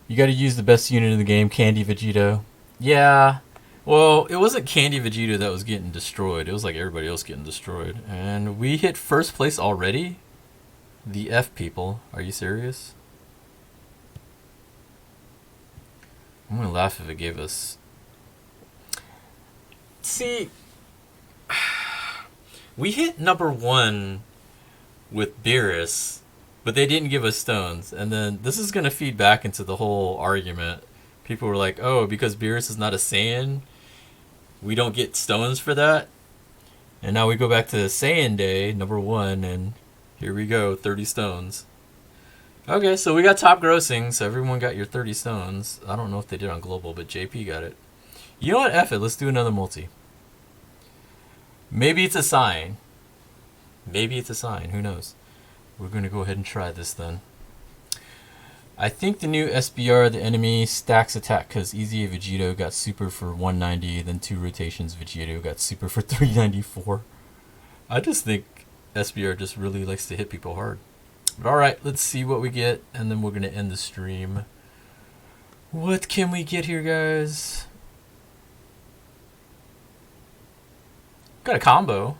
You got to use the best unit in the game, Candy Vegito. Yeah, well, it wasn't Candy Vegito that was getting destroyed. It was like everybody else getting destroyed. And we hit first place already? The F people. Are you serious? I'm going to laugh if it gave us... See, we hit number 1 with Beerus, but they didn't give us stones. And then this is going to feed back into the whole argument. People were like, oh, because Beerus is not a Saiyan, we don't get stones for that. And now we go back to Saiyan Day, number 1, and here we go, 30 stones. Okay, so we got top grossing, so everyone got your 30 stones. I don't know if they did on global, but JP got it. You know what? F it. Let's do another multi. Maybe it's a sign. Maybe it's a sign. Who knows? We're going to go ahead and try this then. I think the new SBR, the enemy stacks attack, because Easy Vegito got super for 190, then 2 rotations Vegito got super for 394. I just think SBR just really likes to hit people hard. But alright, let's see what we get, and then we're going to end the stream. What can we get here, guys? Got a combo.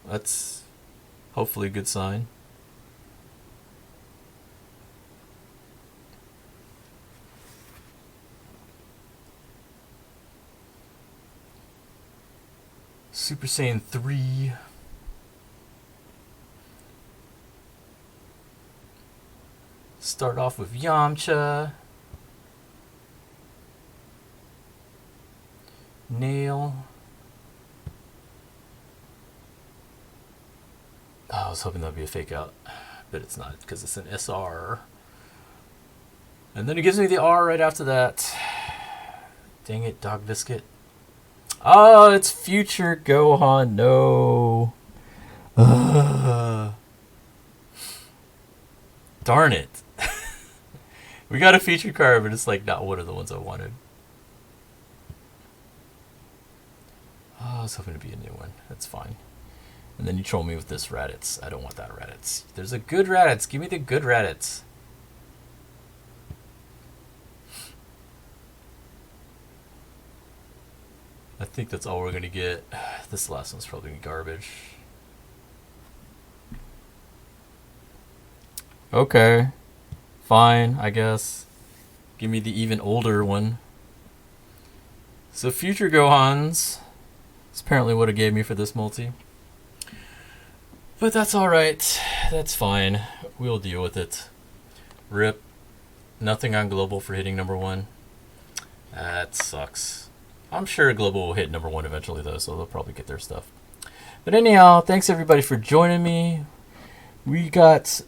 That's hopefully a good sign. Super Saiyan 3. Start off with Yamcha. Nail. Oh, I was hoping that would be a fake out, but it's not because it's an SR. And then it gives me the R right after that. Dang it, Dog Biscuit. Oh, it's Future Gohan. No. Darn it. We got a feature card, but it's like not one of the ones I wanted. Oh, I was hoping to be a new one. That's fine. And then you troll me with this Raditz. I don't want that Raditz. There's a good Raditz. Give me the good Raditz. I think that's all we're going to get. This last one's probably garbage. Okay. Fine, I guess. Give me the even older one. So Future Gohans. That's apparently what it gave me for this multi. But that's alright. That's fine. We'll deal with it. Rip. Nothing on Global for hitting number 1. That sucks. I'm sure Global will hit number 1 eventually, though, so they'll probably get their stuff. But anyhow, thanks everybody for joining me. We got...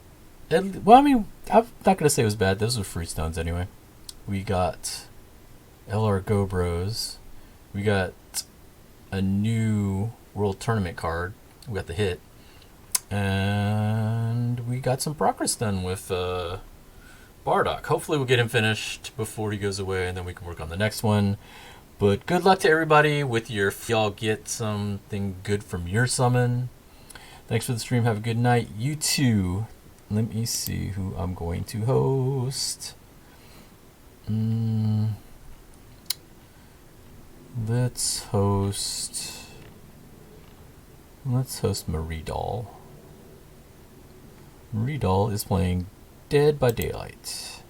Well, I mean, I'm not going to say it was bad. Those were free stones anyway. We got LR Go Bros. We got a new World Tournament card. We got the hit. And we got some progress done with Bardock. Hopefully we'll get him finished before he goes away, and then we can work on the next one. But good luck to everybody with your... Y'all get something good from your summon. Thanks for the stream. Have a good night. You too. Let me see who I'm going to host. Let's host Marie Doll. Marie Doll is playing Dead by Daylight.